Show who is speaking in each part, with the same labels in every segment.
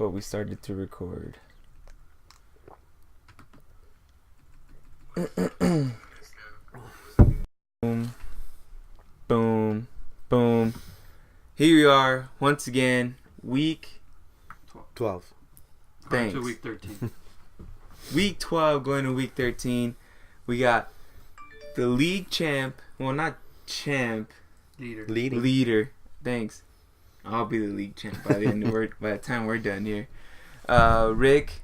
Speaker 1: but we started to record. Boom, boom, boom. Here we are once again, week
Speaker 2: 12.
Speaker 1: Thanks.
Speaker 3: To week 13.
Speaker 1: Week 12 going to week 13. We got the league champ. Well, not champ. Leader. Thanks. I'll be the league champ by the time we're done here. Rick,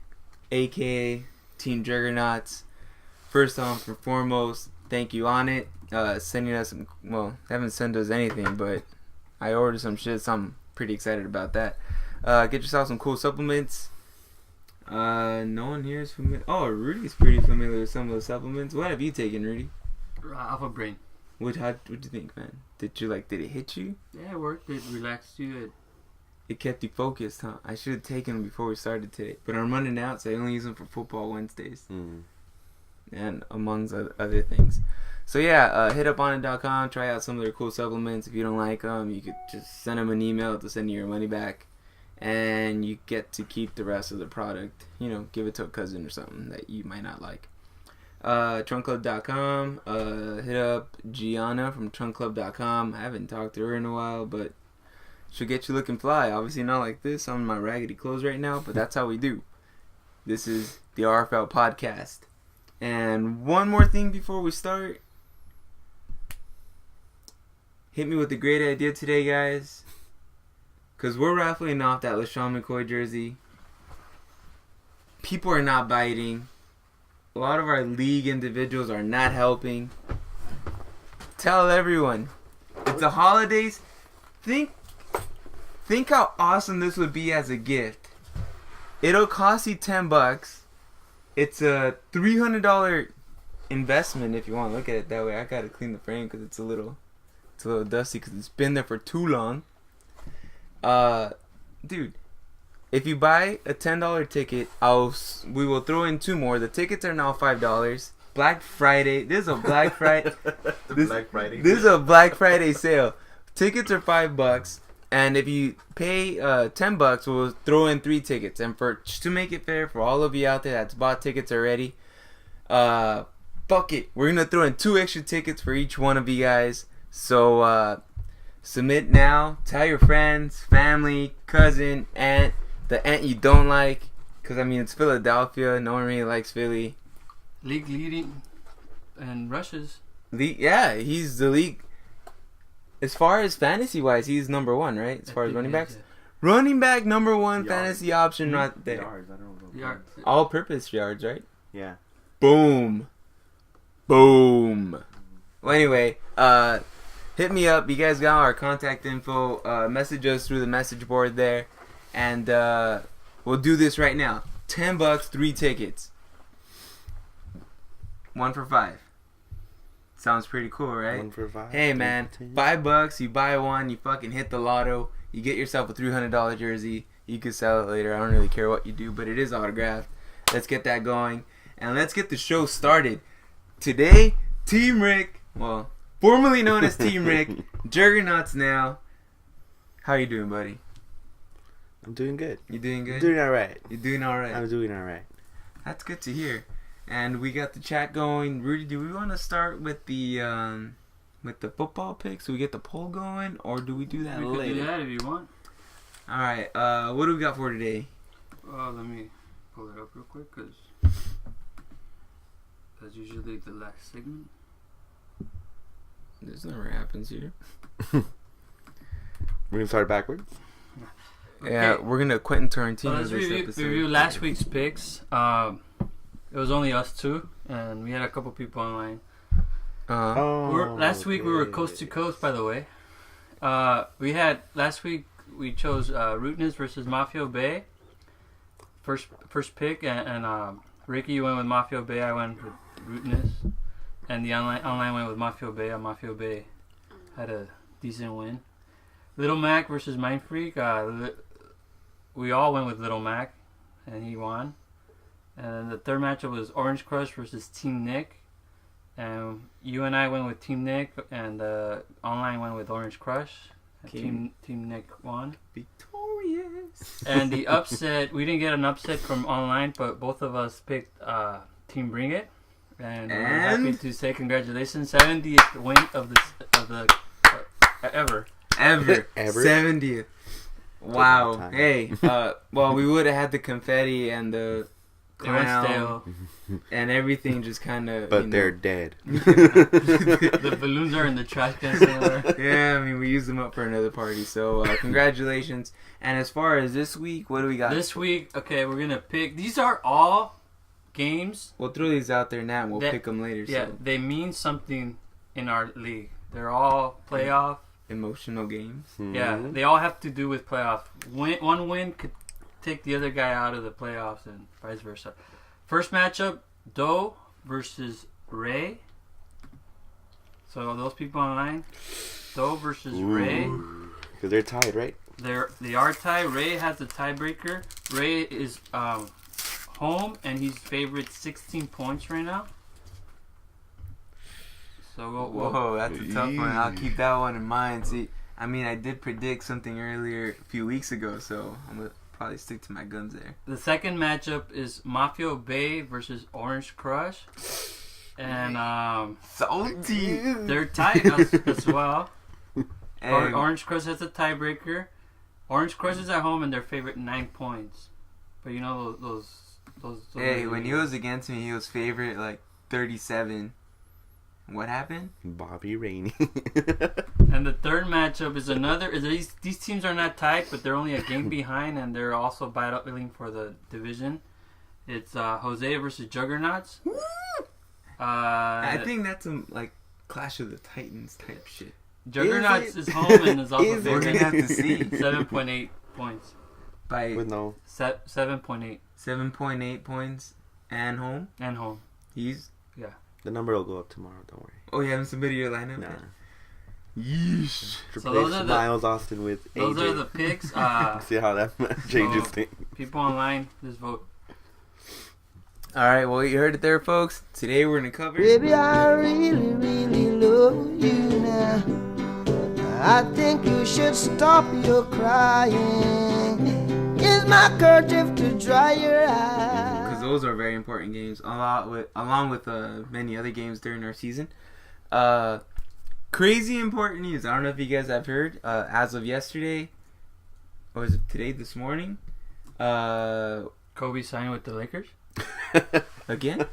Speaker 1: aka Team Juggernauts. First off and foremost, thank you on it. Sending us some. Well, haven't sent us anything, but I ordered some shit, so I'm pretty excited about that. Get yourself some cool supplements. No one here is familiar. Oh, Rudy's pretty familiar with some of the supplements. What have you taken, Rudy?
Speaker 3: Alpha Brain.
Speaker 1: What'd you think, man? Did it hit you?
Speaker 3: Yeah, it worked. It relaxed you.
Speaker 1: It kept you focused, huh? I should have taken them before we started today, but I'm running out, so I only use them for football Wednesdays. And amongst other things. So yeah, hit up onit.com, try out some of their cool supplements. If you don't like them, you could just send them an email to send you your money back, and you get to keep the rest of the product. You know, give it to a cousin or something that you might not like. Trunkclub.com, hit up Gianna from Trunkclub.com. I haven't talked to her in a while, but she'll get you looking fly. Obviously not like this. I'm in my raggedy clothes right now, but that's how we do. This is the RFL Podcast. And one more thing before we start. Hit me with a great idea today, guys. Because we're raffling off that LaShawn McCoy jersey. People are not biting. A lot of our league individuals are not helping. Tell everyone. It's the holidays. Think how awesome this would be as a gift. It'll cost you $10. It's a $300 investment if you want to look at it that way. I gotta clean the frame because it's a little dusty because it's been there for too long. Dude, if you buy a $10 ticket, we will throw in 2 more. The tickets are now $5. Black Friday. This is a Black Friday. This is a Black Friday sale. Tickets are $5. And if you pay $10, we'll throw in 3 tickets. And to make it fair for all of you out there that's bought tickets already, fuck it. We're gonna throw in 2 extra tickets for each one of you guys. So submit now. Tell your friends, family, cousin, aunt, the aunt you don't like, because I mean it's Philadelphia. No one really likes Philly.
Speaker 3: League leading and rushes.
Speaker 1: Yeah, he's the league. As far as fantasy-wise, he's number 1, right? As far as running backs? Yeah. Running back, number 1 fantasy option right there.
Speaker 2: Yards, I don't know.
Speaker 3: Yards.
Speaker 1: All-purpose yards, right?
Speaker 2: Yeah.
Speaker 1: Boom. Well, anyway, hit me up. You guys got our contact info. Message us through the message board there. And we'll do this right now. $10, 3 tickets. 1 for 5. Sounds pretty cool, right?
Speaker 2: 1 for 5.
Speaker 1: Hey, man, $5, you buy one, you fucking hit the lotto, you get yourself a $300 jersey. You can sell it later. I don't really care what you do, but it is autographed. Let's get that going, and let's get the show started. Today, Team Rick, well, formerly known as Team Rick, Juggernauts now. How you doing, buddy?
Speaker 2: I'm doing good.
Speaker 1: You doing good?
Speaker 2: I'm doing all right.
Speaker 1: You're doing all right.
Speaker 2: I'm doing all right.
Speaker 1: That's good to hear. And we got the chat going. Rudy, do we want to start with the football picks? Do we get the poll going, or do we do that later?
Speaker 3: We can do that if you want.
Speaker 1: All right. What do we got for today?
Speaker 3: Let me pull it up real quick, because that's usually the last segment.
Speaker 1: This never happens here.
Speaker 2: We're gonna start backwards.
Speaker 3: Okay.
Speaker 1: Yeah, we're gonna Quentin Tarantino
Speaker 3: Let's
Speaker 1: this episode.
Speaker 3: review last week's picks. It was only us 2, and we had a couple people online. Last week we were coast to coast, by the way. Last week we chose Rootness versus Mafia Bay. First pick, and Ricky, you went with Mafia Bay. I went with Rootness, and the online went with Mafia Bay. Mafia Bay had a decent win. Little Mac versus Mind Freak. We all went with Little Mac, and he won. And the third matchup was Orange Crush versus Team Nick. And you and I went with Team Nick, and online went with Orange Crush. Team Nick won.
Speaker 1: Victorious.
Speaker 3: And the upset, we didn't get an upset from online, but both of us picked Team Bring It. And we're happy to say congratulations, 70th win of the ever.
Speaker 1: 70th. Wow. Hey, well, we would have had the confetti and the crown and everything just kind of.
Speaker 2: But they're dead.
Speaker 3: The balloons are in the trash can somewhere.
Speaker 1: Yeah, I mean, we used them up for another party. So, congratulations. And as far as this week, what do we got?
Speaker 3: This week, okay, we're going to pick. These are all games.
Speaker 1: We'll throw these out there now and we'll pick them later.
Speaker 3: Yeah, so. They mean something in our league. They're all playoff.
Speaker 1: Emotional games.
Speaker 3: Yeah, they all have to do with playoffs. One win could take the other guy out of the playoffs and vice versa. First matchup, Doe versus Ray. So those people online, Doe versus Ray.
Speaker 2: Because they're tied, right?
Speaker 3: They are tied. Ray has the tiebreaker. Ray is home and he's favored 16 points right now. So
Speaker 1: whoa, that's a tough one. I'll keep that one in mind. See, I mean, I did predict something earlier a few weeks ago, so I'm going to probably stick to my guns there.
Speaker 3: The second matchup is Mafia Bay versus Orange Crush. And
Speaker 1: salty.
Speaker 3: They're tied as well. Orange Crush has a tiebreaker. Orange Crush is at home and they're favored 9 points. But you know those
Speaker 1: hey, when he was against me, he was favorite like 37. What happened?
Speaker 2: Bobby Rainey.
Speaker 3: And the third matchup is another. These teams are not tied, but they're only a game behind, and they're also battling for the division. It's Jose versus Juggernauts.
Speaker 1: I think that's some like Clash of the Titans type shit.
Speaker 3: Juggernauts is home and is also
Speaker 1: we're gonna have to see
Speaker 3: 7.8 points.
Speaker 2: With no
Speaker 3: 7.8.
Speaker 1: 7.8 points and home. He's
Speaker 2: the number will go up tomorrow. Don't worry.
Speaker 1: Oh, you haven't submitted your lineup?
Speaker 2: Nah.
Speaker 1: Yeesh.
Speaker 2: So those are Miles Austin with AJ.
Speaker 3: Those are the picks.
Speaker 2: See how that changes things.
Speaker 3: People online, just vote.
Speaker 1: All right, well, you heard it there, folks. Today we're gonna cover.
Speaker 4: Baby, I really, really love you now. I think you should stop your crying. Use my kerchief to dry your eyes.
Speaker 1: Those are very important games, along with many other games during our season. Crazy important news. I don't know if you guys have heard. As of yesterday, or is it today? This morning,
Speaker 3: Kobe signed with the Lakers
Speaker 1: again.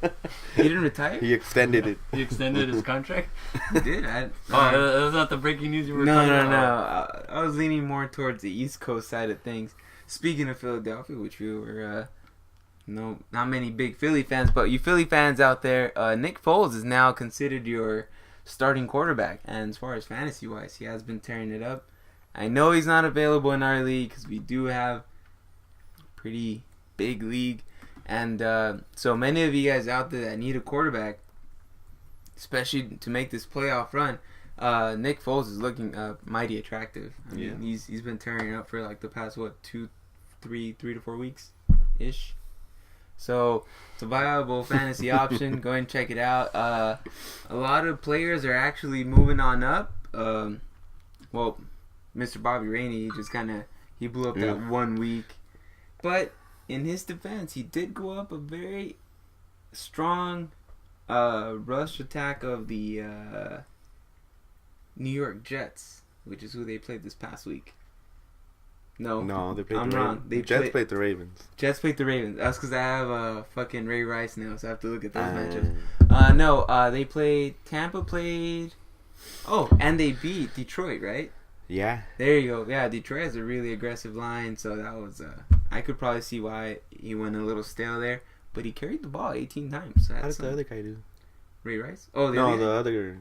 Speaker 1: He didn't retire.
Speaker 2: He extended it.
Speaker 3: He extended his contract.
Speaker 1: He did.
Speaker 3: That was not the breaking news you were talking about.
Speaker 1: No. I was leaning more towards the East Coast side of things. Speaking of Philadelphia, which we were. No, not many big Philly fans, but you Philly fans out there, Nick Foles is now considered your starting quarterback. And as far as fantasy-wise, he has been tearing it up. I know he's not available in our league because we do have a pretty big league. And so many of you guys out there that need a quarterback, especially to make this playoff run, Nick Foles is looking mighty attractive. I mean, he's been tearing it up for like the past, 3 to 4 weeks-ish. So it's a viable fantasy option. Go and check it out. A lot of players are actually moving on up. Well, Mr. Bobby Rainey, he blew up that 1 week. But in his defense, he did go up a very strong rush attack of the New York Jets, which is who they played this past week. No,
Speaker 2: they played
Speaker 1: I'm
Speaker 2: the
Speaker 1: wrong.
Speaker 2: Ravens. Jets played the Ravens.
Speaker 1: Jets played the Ravens. That's because I have fucking Ray Rice now, so I have to look at those matchups. They played. Tampa played. Oh, and they beat Detroit, right?
Speaker 2: Yeah.
Speaker 1: There you go. Yeah, Detroit has a really aggressive line, so that was. I could probably see why he went a little stale there, but he carried the ball 18 times. So
Speaker 2: how did the other guy do?
Speaker 1: Ray Rice? Oh,
Speaker 2: the other.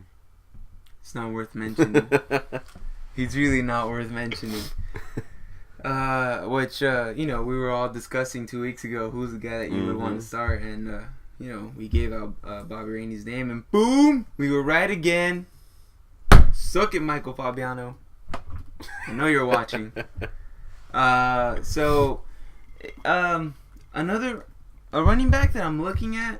Speaker 1: It's not worth mentioning. He's really not worth mentioning. Which we were all discussing 2 weeks ago who's the guy that you would want to start, and we gave out Bobby Rainey's name, and boom, we were right again. Suck it, Michael Fabiano. I know you're watching. Another running back that I'm looking at,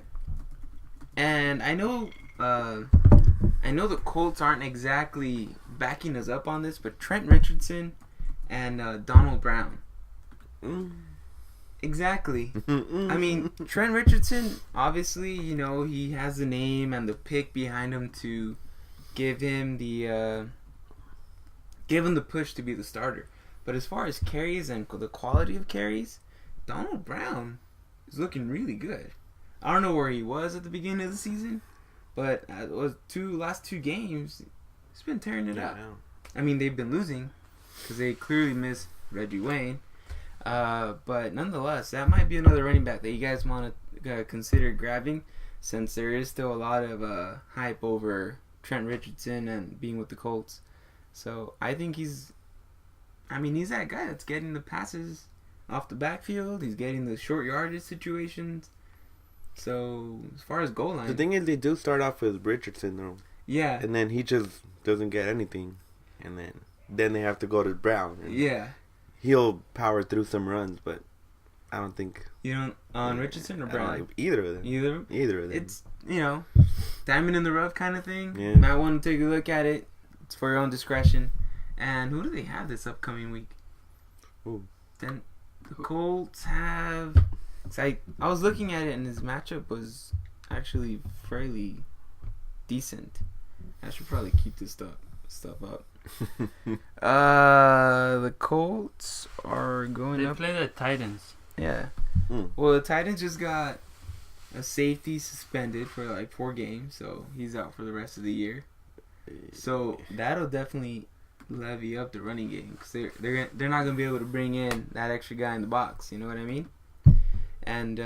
Speaker 1: and I know the Colts aren't exactly backing us up on this, but Trent Richardson and Donald Brown. Exactly. I mean, Trent Richardson, obviously, he has the name and the pick behind him to give him the push to be the starter. But as far as carries and the quality of carries, Donald Brown is looking really good. I don't know where he was at the beginning of the season, but last two games, he's been tearing it up. I mean, they've been losing because they clearly miss Reggie Wayne. But nonetheless, that might be another running back that you guys want to consider grabbing, since there is still a lot of hype over Trent Richardson and being with the Colts. So I think he's that guy that's getting the passes off the backfield. He's getting the short yardage situations. So as far as goal line,
Speaker 2: the thing is, they do start off with Richardson though.
Speaker 1: Yeah.
Speaker 2: And then he just doesn't get anything, and then they have to go to Brown.
Speaker 1: Yeah.
Speaker 2: He'll power through some runs, but I don't think
Speaker 1: on Richardson or Brown.
Speaker 2: Like either of them. Either of them.
Speaker 1: It's diamond in the rough kind of thing.
Speaker 2: Yeah.
Speaker 1: You might want to take a look at it. It's for your own discretion. And who do they have this upcoming week?
Speaker 2: Ooh.
Speaker 1: Then the Colts have. I was looking at it, and his matchup was actually fairly decent. I should probably keep this stuff up. The Colts are going up.
Speaker 3: They play the Titans.
Speaker 1: Yeah. Well, the Titans just got a safety suspended for like 4 games, so he's out for the rest of the year. So that'll definitely levy up the running game, because they're not gonna be able to bring in that extra guy in the box. You know what I mean? And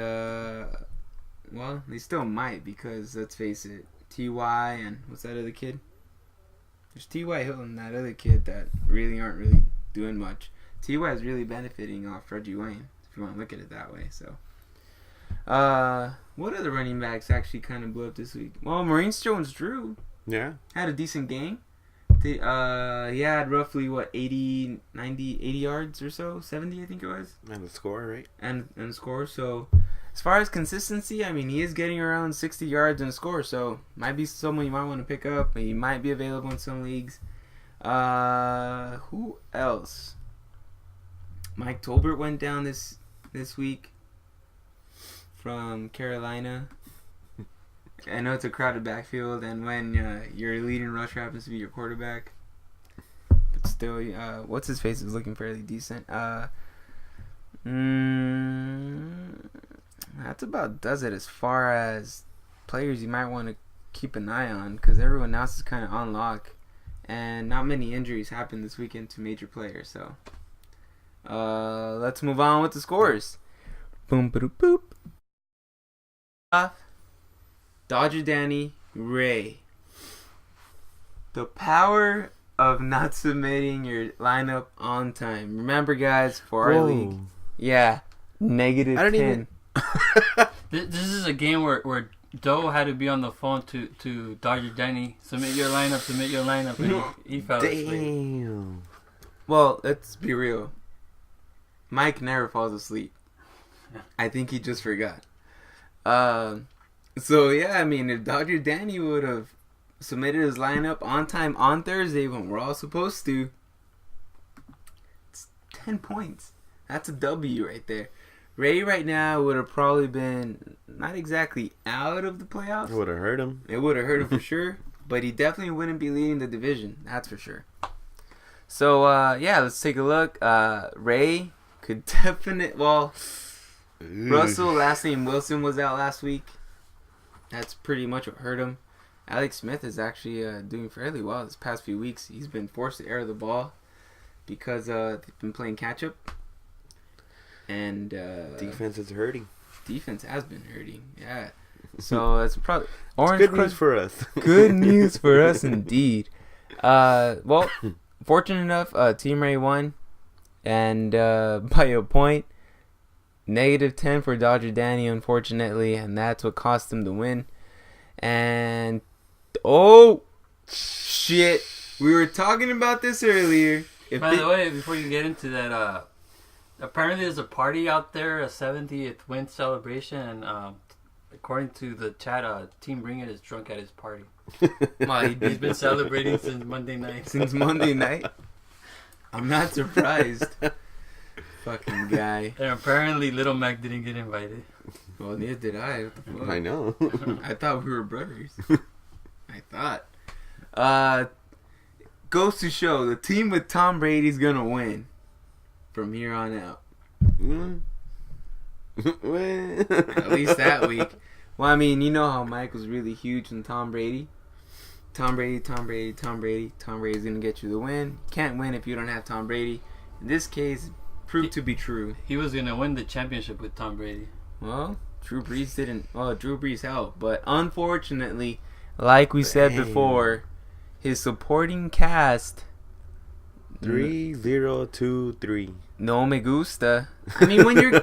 Speaker 1: well, they still might, because let's face it, T.Y. and what's that other kid? There's T.Y. Hilton and that other kid that really aren't really doing much. T.Y. is really benefiting off Reggie Wayne, if you want to look at it that way. So, what other running backs actually kind of blew up this week? Well, Maurice Jones-Drew had a decent game. He had roughly, 80 yards or so? 70, I think it was.
Speaker 2: And a score, right?
Speaker 1: And a score. So, as far as consistency, I mean, he is getting around 60 yards and a score. So, might be someone you might want to pick up. He might be available in some leagues. Who else? Mike Tolbert went down this week from Carolina. I know it's a crowded backfield, and when your leading rusher happens to be your quarterback, but still, what's his face is looking fairly decent. That's about does it as far as players you might want to keep an eye on, because everyone else is kind of on lock, and not many injuries happened this weekend to major players. So, let's move on with the scores. Boom, boop, boop. Dodger Danny Ray. The power of not submitting your lineup on time. Remember, guys, for our league. Yeah. -10.
Speaker 3: This is a game where Doe had to be on the phone to Dodger Danny. Submit your lineup. And he fell asleep.
Speaker 2: Damn.
Speaker 1: Well, let's be real. Mike never falls asleep. I think he just forgot. So, yeah, I mean, if Dodger Danny would have submitted his lineup on time on Thursday when we're all supposed to, it's 10 points. That's a W right there. Ray right now would have probably been not exactly out of the playoffs.
Speaker 2: It would have hurt him.
Speaker 1: It would have hurt him for sure, but he definitely wouldn't be leading the division. That's for sure. So, yeah, let's take a look. Ray could Russell, last name Wilson, was out last week. That's pretty much what hurt him. Alex Smith is actually doing fairly well this past few weeks. He's been forced to air the ball because they've been playing catch-up. And
Speaker 2: defense is hurting.
Speaker 1: Defense has been hurting, yeah. So it's probably
Speaker 2: good news for us.
Speaker 1: Good news for us indeed. Well, fortunate enough, Team Ray won, and by a point. -10 for Dodger Danny, unfortunately, and that's what cost him the win. And oh shit, we were talking about this earlier.
Speaker 3: By the way, before you get into that, apparently there's a party out there, a 70th win celebration, and according to the chat, Team Bring It is drunk at his party. He's been celebrating since Monday night.
Speaker 1: I'm not surprised. Fucking guy.
Speaker 3: And apparently Little Mac didn't get invited.
Speaker 1: Well, neither did I. What the fuck?
Speaker 2: I know.
Speaker 1: I thought we were brothers. I thought. Goes to show the team with Tom Brady's gonna win from here on out. At least that week. Well, I mean, you know how Mike was really huge on Tom Brady. Tom Brady's gonna get you the win. Can't win if you don't have Tom Brady. In this case, proved to be true.
Speaker 3: He was gonna win the championship with Tom Brady.
Speaker 1: Well, Drew Brees didn't. Well, Drew Brees helped, but unfortunately, like we said before, his supporting cast
Speaker 2: 3023.
Speaker 1: No me gusta. I mean, when you're...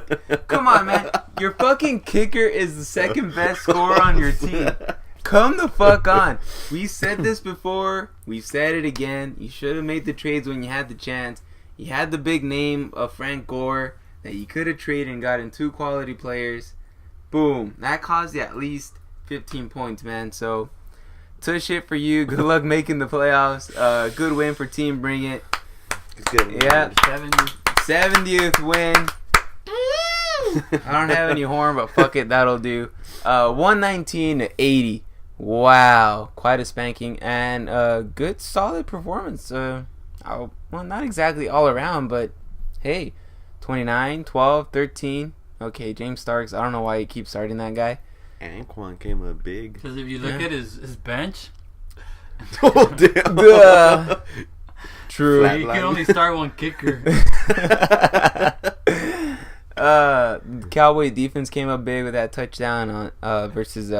Speaker 1: Come on, man. Your fucking kicker is the second best scorer on your team. Come the fuck on. We said this before. We've said it again. You should have made the trades when you had the chance. You had the big name of Frank Gore that you could have traded and gotten 2 quality players. Boom. That cost you at least 15 points, man. So, tush it for you. Good luck making the playoffs. Good win for Team Bring It.
Speaker 2: It's good.
Speaker 1: Yeah. 70th win. I don't have any horn, but fuck it, that'll do. 119-80. Wow, quite a spanking and good, solid performance. Well, not exactly all around, but hey, 29, 12, 13. Okay, James Starks. I don't know why you keep starting that guy.
Speaker 2: Anquan came up big.
Speaker 3: Because if you look at his bench,
Speaker 2: Oh damn!
Speaker 1: True.
Speaker 3: you can only start one kicker.
Speaker 1: Cowboy defense came up big with that touchdown on versus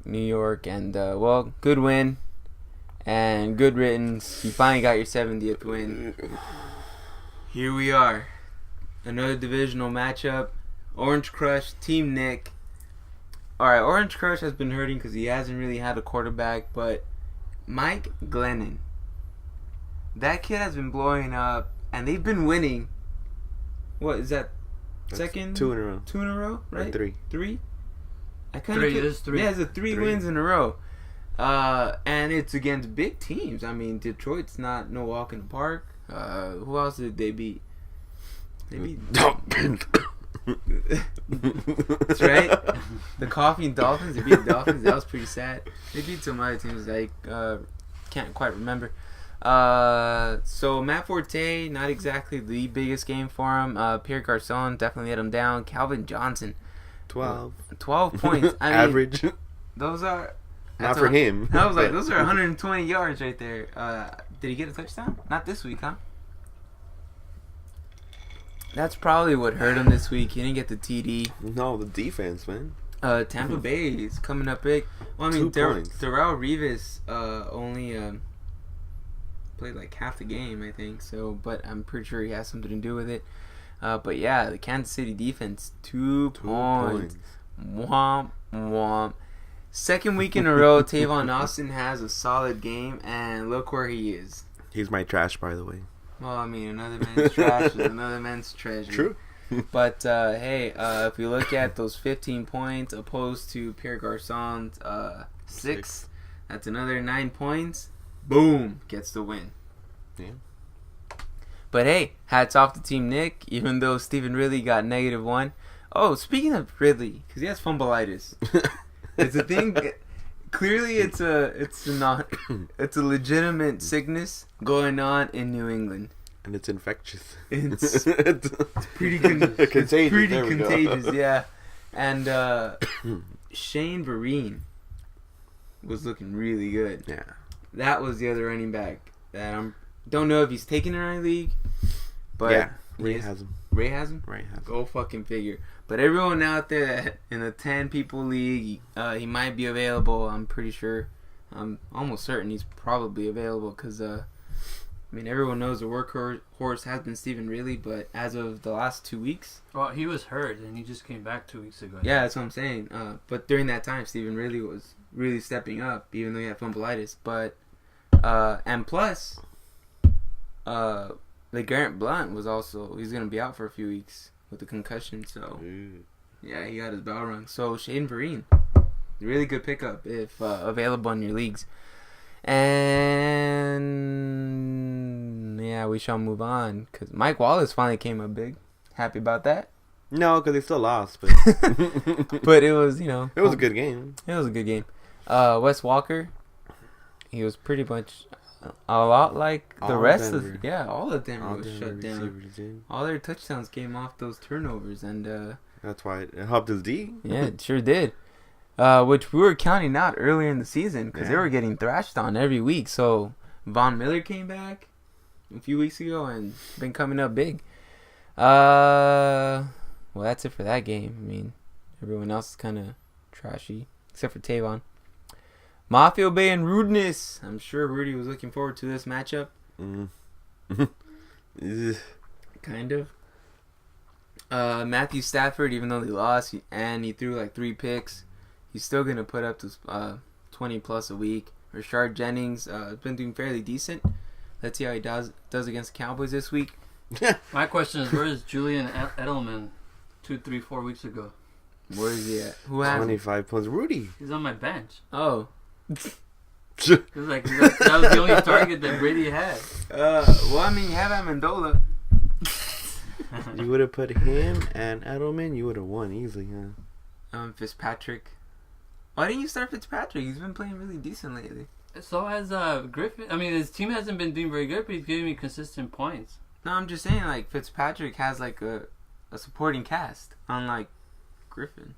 Speaker 1: New York, and well, good win and good riddance. You finally got your 70th win. Here we are, another divisional matchup. Orange Crush, Team Nick. All right, Orange Crush has been hurting because he hasn't really had a quarterback, but Mike Glennon, that kid has been blowing up, and they've been winning. What is that?
Speaker 2: That's
Speaker 1: Second?
Speaker 2: 2 in a row.
Speaker 1: 2 in a row, right?
Speaker 2: Or 3.
Speaker 1: 3? I
Speaker 3: Three. There's 3.
Speaker 1: Yeah, it's 3 wins in a row. And it's against big teams. I mean, Detroit's not no walk in the park. Who else did they beat? They beat... That's right. The Coffee and Dolphins. They beat the Dolphins. That was pretty sad. They beat some other teams I can't quite remember. So Matt Forte, not exactly the biggest game for him. Pierre Garçon definitely let him down. Calvin Johnson,
Speaker 2: 12
Speaker 1: points. I mean,
Speaker 2: average.
Speaker 1: Those are
Speaker 2: Not for him.
Speaker 1: I was like, those are 120 yards right there. Did he get a touchdown? Not this week, huh? That's probably what hurt him this week. He didn't get the TD.
Speaker 2: No, the defense, man.
Speaker 1: Tampa Bay is coming up big. Well, I mean,
Speaker 2: 2 points.
Speaker 1: Darrelle Revis only played like half the game, I think. So, but I'm pretty sure he has something to do with it. But yeah, the Kansas City defense, 2 points. Womp womp. Second week in a row, Tavon Austin has a solid game, and look where he is.
Speaker 2: He's my trash, by the way.
Speaker 1: Well, I mean, another man's trash is another man's treasure.
Speaker 2: True.
Speaker 1: But, hey, if you look at those 15 points opposed to Pierre Garçon's 6, that's another 9 points. Boom, gets the win.
Speaker 2: Yeah.
Speaker 1: But, hey, hats off to Team Nick, even though Stephen Ridley got -1. Oh, speaking of Ridley, because he has fumbleitis. It's a thing. Clearly, it's a legitimate sickness going on in New England,
Speaker 2: and it's infectious.
Speaker 1: It's pretty contagious. It's pretty contagious, yeah. And Shane Vereen was looking really good.
Speaker 2: Yeah,
Speaker 1: that was the other running back that don't know if he's taking in our league, but
Speaker 2: yeah, Ray has him.
Speaker 1: Ray has him. Go fucking figure. But everyone out there in a 10-people league, he might be available. I'm pretty sure. I'm almost certain he's probably available because, I mean, everyone knows the workhorse has been Stephen Ridley, but as of the last 2 weeks...
Speaker 3: Well, he was hurt, and he just came back 2 weeks ago.
Speaker 1: Yeah, that's what I'm saying. But during that time, Stephen Ridley was really stepping up, even though he had fumbleitis. But, and plus, LeGarrette Blount was also... He's going to be out for a few weeks with a concussion, so... Yeah, he got his bell rung. So, Shane Vereen, really good pickup if available in your leagues. And Yeah, we shall move on. Because Mike Wallace finally came up big. Happy about that.
Speaker 2: No, because they still lost. But
Speaker 1: But it was, you know.
Speaker 2: it was a good game.
Speaker 1: It was a good game. Wes Walker, he was pretty much a lot like the
Speaker 2: All
Speaker 1: rest
Speaker 2: Denver.
Speaker 1: of... Yeah, all of Denver
Speaker 2: All
Speaker 1: was
Speaker 2: Denver
Speaker 1: shut down.
Speaker 2: receivers did.
Speaker 1: All their touchdowns came off those turnovers. And,
Speaker 2: That's why it helped his D.
Speaker 1: yeah, it sure did. Which we were counting out earlier in the season because they
Speaker 2: Yeah.
Speaker 1: were getting thrashed on every week. So Von Miller came back a few weeks ago and been coming up big. Well, that's it for that game. I mean, everyone else is kind of trashy except for Tavon. Mafia Bay and Rudeness. I'm sure Rudy was looking forward to this matchup. Kind of. Matthew Stafford, even though they lost and he threw like 3 picks, he's still going to put up to 20 plus a week. Rashard Jennings has been doing fairly decent. Let's see how he does against the Cowboys this week.
Speaker 3: My question is, where is Julian Edelman 2, 3, 4 weeks ago?
Speaker 1: Where is he at? Who has him?
Speaker 2: 25 points. Rudy.
Speaker 3: He's on my bench.
Speaker 1: Oh.
Speaker 3: It was like that was the only target that Brady had.
Speaker 1: Well, I mean, you have Amendola.
Speaker 2: You would have put him and Edelman, you would have won easily, huh?
Speaker 1: Fitzpatrick. Why didn't you start Fitzpatrick? He's been playing really decent lately.
Speaker 3: So has Griffin. I mean, his team hasn't been doing very good, but he's giving me consistent points.
Speaker 1: No, I'm just saying, like, Fitzpatrick has, like, a supporting cast, unlike Griffin.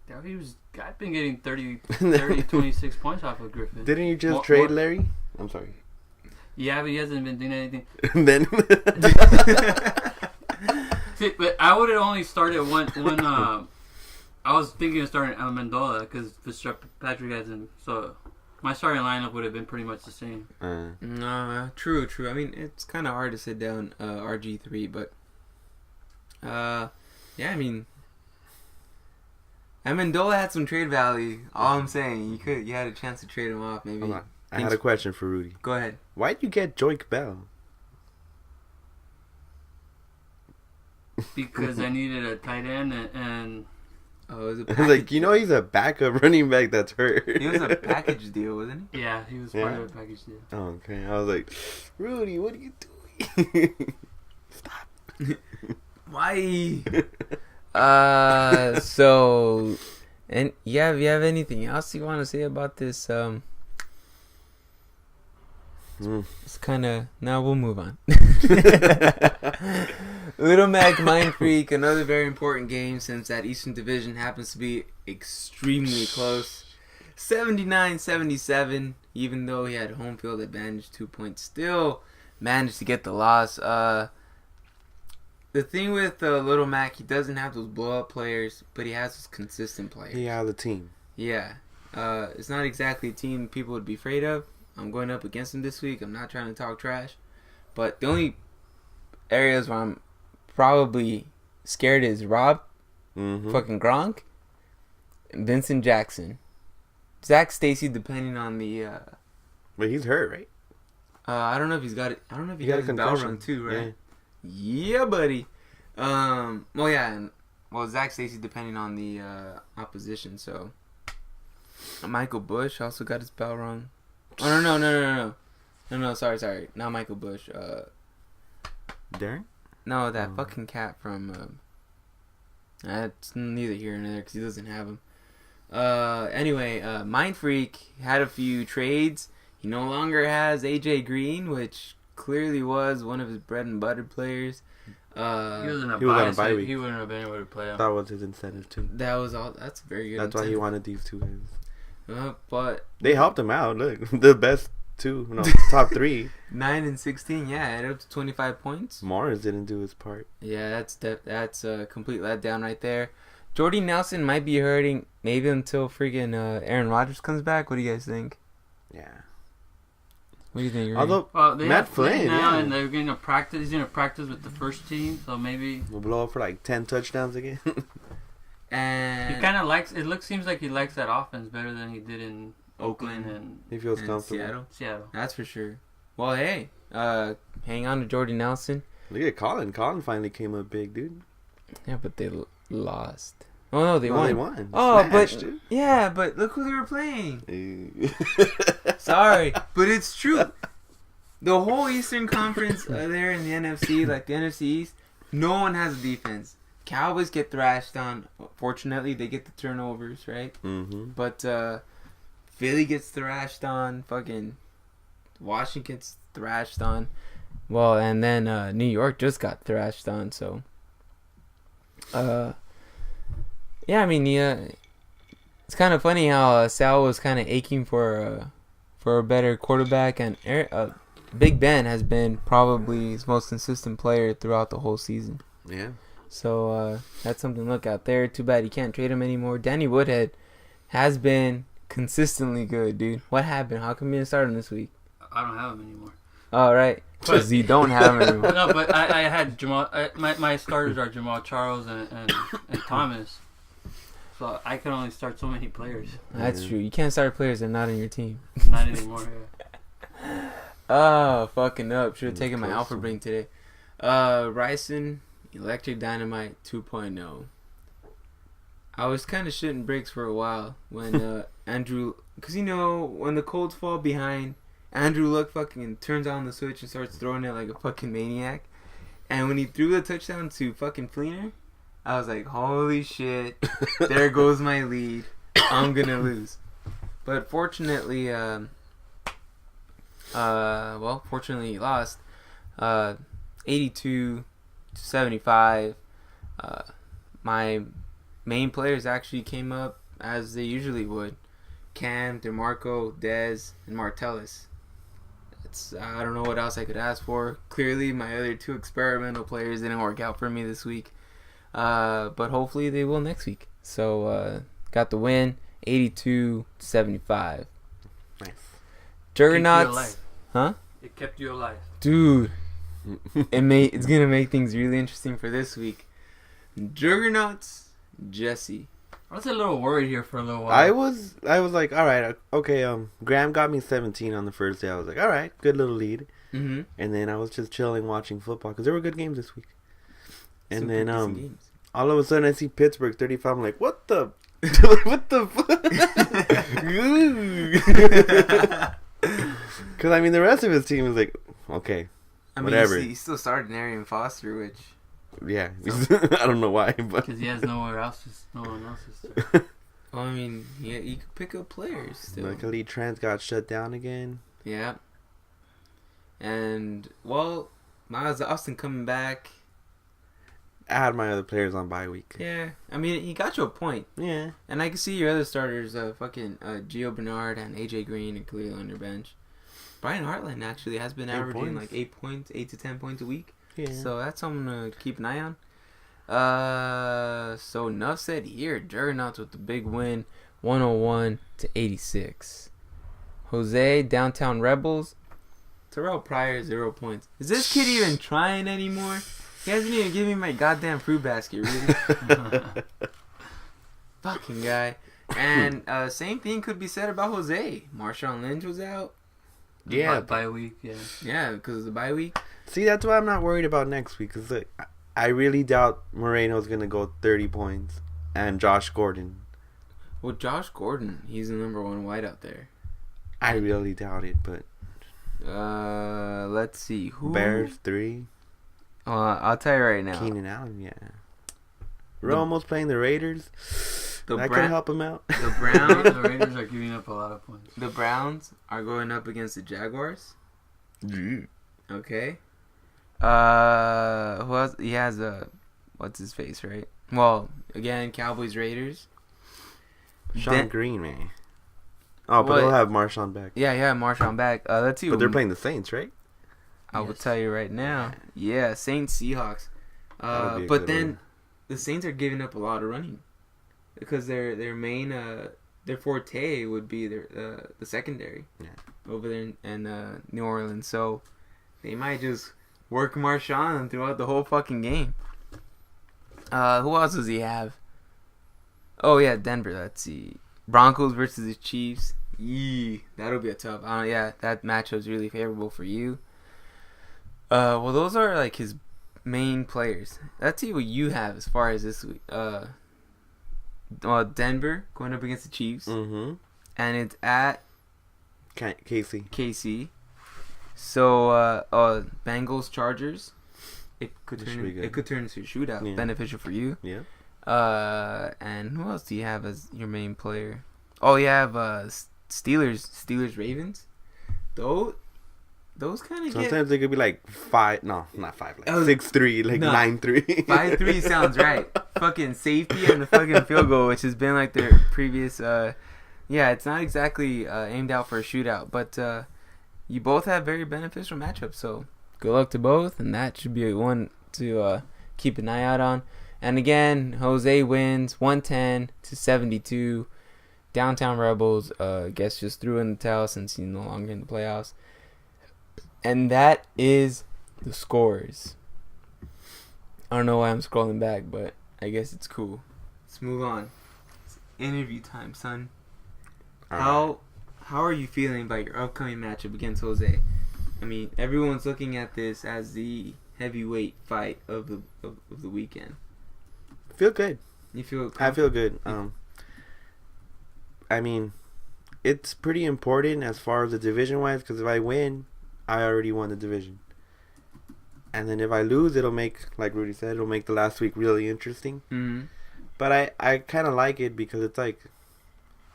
Speaker 3: Yeah, I've been getting 30, 26 points off of Griffin.
Speaker 2: Didn't you just trade Larry? I'm sorry.
Speaker 3: Yeah, but he hasn't been doing anything.
Speaker 2: Then
Speaker 3: See, but I would have only started one. I was thinking of starting Amendola because Fitzpatrick hasn't. So my starting lineup would have been pretty much the same.
Speaker 1: No, true. I mean, it's kind of hard to sit down RG3, but yeah, I mean, Amendola had some trade value. All I'm saying, you had a chance to trade him off, maybe.
Speaker 2: I had a question for Rudy.
Speaker 1: Go ahead.
Speaker 2: Why'd you get Joik Bell?
Speaker 3: Because I needed a tight end and
Speaker 1: Oh, it was a
Speaker 2: I was
Speaker 1: package.
Speaker 2: like, he's a backup running back that's hurt.
Speaker 1: He was a package deal, wasn't he?
Speaker 3: yeah, he was part of a package deal.
Speaker 2: Oh, okay. I was like, Rudy, what are you doing? Stop.
Speaker 1: Why? So, and yeah, if you have anything else you want to say about this, it's kind of, now we'll move on. Little Mac Mind Freak, another very important game since that Eastern Division happens to be extremely close. 79-77, even though he had home field advantage, 2 points, still managed to get the loss. The thing with Little Mac, he doesn't have those blow-up players, but he has those consistent players.
Speaker 2: He has a team.
Speaker 1: Yeah. It's not exactly a team people would be afraid of. I'm going up against him this week. I'm not trying to talk trash. But the only areas where I'm probably scared is Rob, fucking Gronk, and Vincent Jackson. Zach Stacy, depending on the...
Speaker 2: But he's hurt, right?
Speaker 1: I don't know if he's got it. I don't know if he
Speaker 2: got
Speaker 1: got
Speaker 2: a
Speaker 1: his bell
Speaker 2: concussion.
Speaker 1: rung too, right?
Speaker 2: Yeah.
Speaker 1: Yeah, buddy. Well, yeah, and Zach Stacy depending on the opposition. So Michael Bush also got his bell rung. Oh no! Sorry, not Michael Bush.
Speaker 2: Darren?
Speaker 1: No, that fucking cat from. That's neither here nor there because he doesn't have him. Anyway, Mind Freak had a few trades. He no longer has AJ Green, which clearly was one of his bread and butter players.
Speaker 3: He was in a
Speaker 2: He was on a
Speaker 3: bye,
Speaker 2: bye
Speaker 3: so
Speaker 2: week.
Speaker 3: he wouldn't have been able to play him.
Speaker 2: That was his incentive, too.
Speaker 1: That was all. That's very good.
Speaker 2: That's why he wanted these two guys.
Speaker 1: But
Speaker 2: They helped him out. Look, the best two, top three.
Speaker 1: 9 and 16, yeah, added up to 25 points.
Speaker 2: Morris didn't do his part.
Speaker 1: Yeah, that's a complete letdown right there. Jordy Nelson might be hurting maybe until freaking Aaron Rodgers comes back. What do you guys think?
Speaker 2: Yeah.
Speaker 1: What do you think? Rudy?
Speaker 2: Although
Speaker 3: they
Speaker 2: Matt
Speaker 3: have Flynn
Speaker 2: Flynn,
Speaker 3: now,
Speaker 2: yeah.
Speaker 3: and they're going to practice. He's going to practice with the first team, so maybe
Speaker 2: we'll blow up for like 10 touchdowns again.
Speaker 1: and
Speaker 3: he kind of likes. Seems like he likes that offense better than he did in Oakland and
Speaker 2: He feels comfortable.
Speaker 3: Seattle.
Speaker 1: That's for sure. Well, hey, hang on to Jordy Nelson.
Speaker 2: Look at Colin. Colin finally came up big, dude.
Speaker 1: Yeah, but they lost. Oh no, they won.
Speaker 2: They won.
Speaker 1: Oh,
Speaker 2: Smashed,
Speaker 1: but
Speaker 2: dude.
Speaker 1: yeah, but look who they were playing. Sorry, but it's true. The whole Eastern Conference there in the NFC, like the NFC East, no one has a defense. Cowboys get thrashed on. Fortunately, they get the turnovers, right?
Speaker 2: Mm-hmm.
Speaker 1: But Philly gets thrashed on. Fucking Washington gets thrashed on. Well, and then New York just got thrashed on. So, yeah, I mean, yeah, it's kind of funny how Sal was kind of aching for a better quarterback, and Big Ben has been probably his most consistent player throughout the whole season.
Speaker 2: Yeah.
Speaker 1: So that's something to look out there. Too bad you can't trade him anymore. Danny Woodhead has been consistently good, dude. What happened? How come you didn't start him this week?
Speaker 3: I don't have him anymore.
Speaker 1: Oh, right. Because you don't have him anymore.
Speaker 3: No, but I had Jamal. My starters are Jamal Charles and Thomas. So I can only start so many players.
Speaker 1: That's true. You can't start players that are not on your team.
Speaker 3: Not anymore. Yeah.
Speaker 1: Oh, fucking up. Should have taken my Alpha Bring today. Ryson Electric Dynamite 2.0. I was kind of shitting bricks for a while when Andrew... Because, when the Colts fall behind, Andrew Luck fucking turns on the switch and starts throwing it like a fucking maniac. And when he threw the touchdown to fucking Fleener, I was like, holy shit, there goes my lead. I'm going to lose. But fortunately, fortunately he lost. 82-75. My main players actually came up as they usually would. Cam, DeMarco, Dez, and Martellus. I don't know what else I could ask for. Clearly, my other two experimental players didn't work out for me this week. But hopefully they will next week. So, got the win, 82-75.
Speaker 2: Nice.
Speaker 1: Juggernauts. Huh?
Speaker 3: It kept you alive.
Speaker 1: Dude. It's going to make things really interesting for this week. Juggernauts, Jesse.
Speaker 3: I was a little worried here for a little while.
Speaker 2: I was like, all right, okay. Graham got me 17 on the first day. I was like, all right, good little lead.
Speaker 1: Mm-hmm.
Speaker 2: And then I was just chilling watching football because there were good games this week. And
Speaker 1: Super
Speaker 2: then
Speaker 1: games.
Speaker 2: all of a sudden I see Pittsburgh 35. I'm like, what the what the fuck? Because I mean the rest of his team is like, okay, whatever.
Speaker 1: He still started Arian Foster, which
Speaker 2: yeah, I don't know why, but
Speaker 3: because he has no one else's.
Speaker 1: well, I mean, yeah, you could pick up players still.
Speaker 2: Luckily, Trent got shut down again.
Speaker 1: Yeah. And Miles Austin coming back.
Speaker 2: I had my other players on bye week.
Speaker 1: Yeah, I mean, he got you a point.
Speaker 2: Yeah.
Speaker 1: And I can see your other starters, Gio Bernard and AJ Green and clearly on your bench. Brian Hartline actually has been averaging like 8 to 10 points a week.
Speaker 2: Yeah.
Speaker 1: So that's something to keep an eye on. So enough said here. Juggernauts with the big win, 101-86. Jose, Downtown Rebels. Terrell Pryor, 0 points. Is this kid even trying anymore? He hasn't even given me my goddamn fruit basket, really. Fucking guy. And same thing could be said about Jose. Marshawn Lynch was out.
Speaker 2: Yeah.
Speaker 3: Bye week, yeah.
Speaker 1: Yeah, because of the bye week.
Speaker 2: See, that's why I'm not worried about next week. Because I really doubt Moreno's going to go 30 points. And Josh Gordon.
Speaker 1: Well, Josh Gordon, he's the number one white out there.
Speaker 2: I really doubt it, but...
Speaker 1: let's see. Who?
Speaker 2: Bears, 3.
Speaker 1: I'll tell you right now.
Speaker 2: Keenan Allen, yeah. Romo's playing the Raiders. That could help him out.
Speaker 1: The Browns.
Speaker 3: The Raiders are giving up a lot of points.
Speaker 1: The Browns are going up against the Jaguars. Okay. Who else? He has what's his face, right? Well, again, Cowboys, Raiders.
Speaker 2: Sean Green, man. Oh, but they'll have Marshawn back.
Speaker 1: Yeah, Marshawn back. Let's see.
Speaker 2: But they're playing the Saints, right?
Speaker 1: I will tell you right now. Yeah, Saints, Seahawks. But then the Saints are giving up a lot of running because their main their forte would be the secondary over there in New Orleans. So they might just work Marshawn throughout the whole fucking game. Who else does he have? Oh yeah, Denver. Let's see. Broncos versus the Chiefs. That'll be a tough. That matchup's really favorable for you. Well, those are like his main players. Let's see what you have as far as this week. Denver going up against the Chiefs.
Speaker 2: Mm-hmm.
Speaker 1: And it's at
Speaker 2: KC.
Speaker 1: So, Bengals Chargers. It could turn into a shootout.
Speaker 2: Yeah.
Speaker 1: Beneficial for you.
Speaker 2: Yeah.
Speaker 1: And who else do you have as your main player? Oh, you have Steelers Ravens. Those kind of
Speaker 2: sometimes it could be like 5. No, not 5. Like 6-3, like 9-3.
Speaker 1: 5-3 sounds right. Fucking safety and the fucking field goal, which has been like their previous. Yeah, it's not exactly aimed out for a shootout, but you both have very beneficial matchups. So good luck to both, and that should be one to keep an eye out on. And again, Jose wins 110-72. Downtown Rebels, guess just threw in the towel since he's no longer in the playoffs. And that is the scores. I don't know why I'm scrolling back, but I guess it's cool. Let's move on. It's interview time, son. How are you feeling about your upcoming matchup against Jose? I mean, everyone's looking at this as the heavyweight fight of the weekend.
Speaker 2: Feel good.
Speaker 1: You feel?
Speaker 2: I feel good. I mean, it's pretty important as far as the division wise, because if I win, I already won the division. And then if I lose, it'll make, like Rudy said, it'll make the last week really interesting.
Speaker 1: Mm-hmm.
Speaker 2: But I kind of like it because it's like,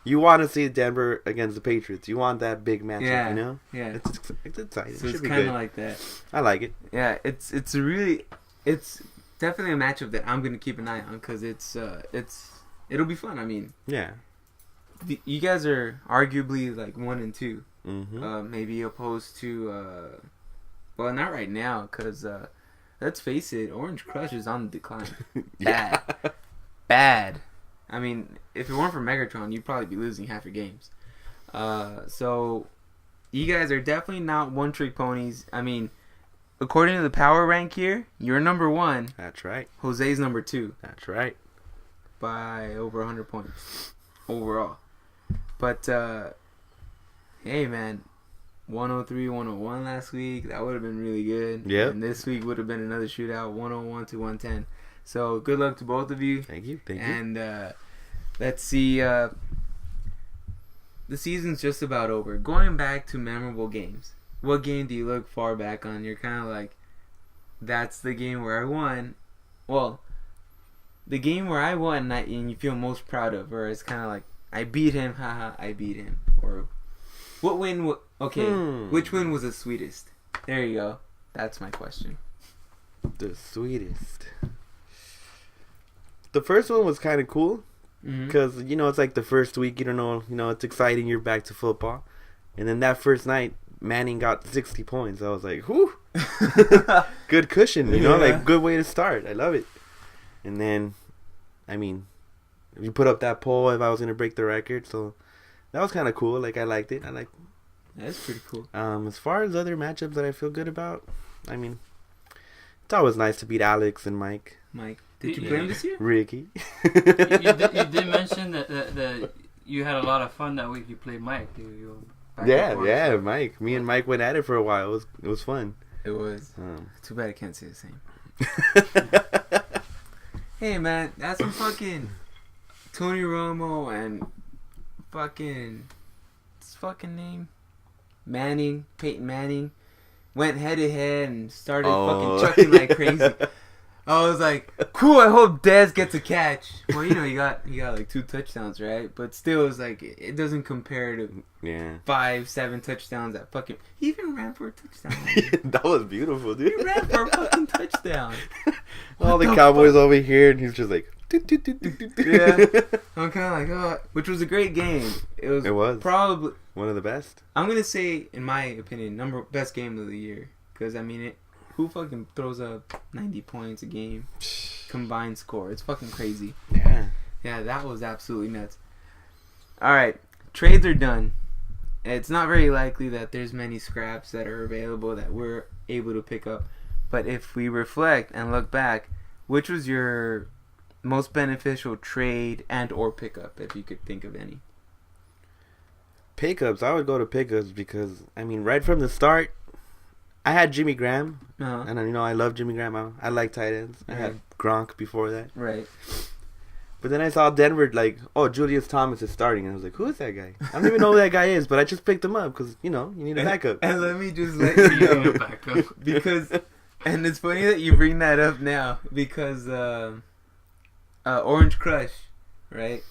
Speaker 2: you want to see Denver against the Patriots. You want that big matchup, you know?
Speaker 1: Yeah.
Speaker 2: It's exciting.
Speaker 1: So
Speaker 2: it
Speaker 1: it's kind of like that.
Speaker 2: I like it.
Speaker 1: Yeah, it's definitely a matchup that I'm gonna keep an eye on because it'll be fun. I mean,
Speaker 2: yeah.
Speaker 1: You guys are arguably like 1 and 2,
Speaker 2: Mm-hmm.
Speaker 1: maybe opposed to, well, not right now, because let's face it, Orange Crush is on the decline. Bad. I mean, if it weren't for Megatron, you'd probably be losing half your games. So you guys are definitely not one-trick ponies. I mean, according to the power rank here, you're number 1.
Speaker 2: That's right.
Speaker 1: Jose's number 2.
Speaker 2: That's right.
Speaker 1: By over 100 points overall. But, hey, man, 103-101 last week. That would have been really good.
Speaker 2: Yeah.
Speaker 1: And this week would have been another shootout, 101-110. So, good luck to both of you.
Speaker 2: Thank you.
Speaker 1: And let's see. The season's just about over. Going back to memorable games. What game do you look far back on? You're kind of like, that's the game where I won. Well, the game where I won and you feel most proud of, or it's kind of like, I beat him, haha, I beat him. Or, what win, which win was the sweetest? There you go. That's my question.
Speaker 2: The sweetest. The first one was kind of cool. Because, it's like the first week, you don't know, it's exciting, you're back to football. And then that first night, Manning got 60 points. I was like, whew. Good cushion, like good way to start. I love it. And then, I mean, you put up that poll if I was going to break the record. So that was kind of cool. Like, I liked it.
Speaker 1: That's pretty cool.
Speaker 2: As far as other matchups that I feel good about, I mean, it's always nice to beat Alex and Mike.
Speaker 1: Did you play him this year?
Speaker 2: Ricky.
Speaker 3: you did mention that you had a lot of fun that week. You played Mike.
Speaker 2: Yeah, Mike. Me and Mike went at it for a while. It was fun.
Speaker 1: It was. Too bad I can't say the same. Hey, man, that's some fucking Tony Romo and fucking his fucking name, Peyton Manning, went head to head and started fucking chucking like crazy. I was like, cool, I hope Dez gets a catch. Well, he got like 2 touchdowns, right? But still, it's like, it doesn't compare to 5-7 touchdowns that fucking... He even ran for a touchdown.
Speaker 2: That was beautiful, dude.
Speaker 1: He ran for a fucking touchdown.
Speaker 2: All the Cowboys over here, and he's just like...
Speaker 1: Yeah. I'm kind of like, which was a great game. It was probably...
Speaker 2: one of the best.
Speaker 1: I'm going to say, in my opinion, best game of the year. Because, I mean, who fucking throws up 90 points a game? Combined score. It's fucking crazy.
Speaker 2: Yeah.
Speaker 1: Yeah, that was absolutely nuts. Alright, trades are done. It's not very likely that there's many scraps that are available that we're able to pick up. But if we reflect and look back, which was your most beneficial trade and or pickup, if you could think of any?
Speaker 2: Pickups. I would go to pickups because, I mean, right from the start, I had Jimmy Graham, and I love Jimmy Graham. I like tight ends. I had Gronk before that.
Speaker 1: Right.
Speaker 2: But then I saw Denver like, oh, Julius Thomas is starting, and I was like, who is that guy? I don't even know who that guy is, but I just picked him up because you need a backup.
Speaker 1: And let me just let you know because, and it's funny that you bring that up now because Orange Crush, right?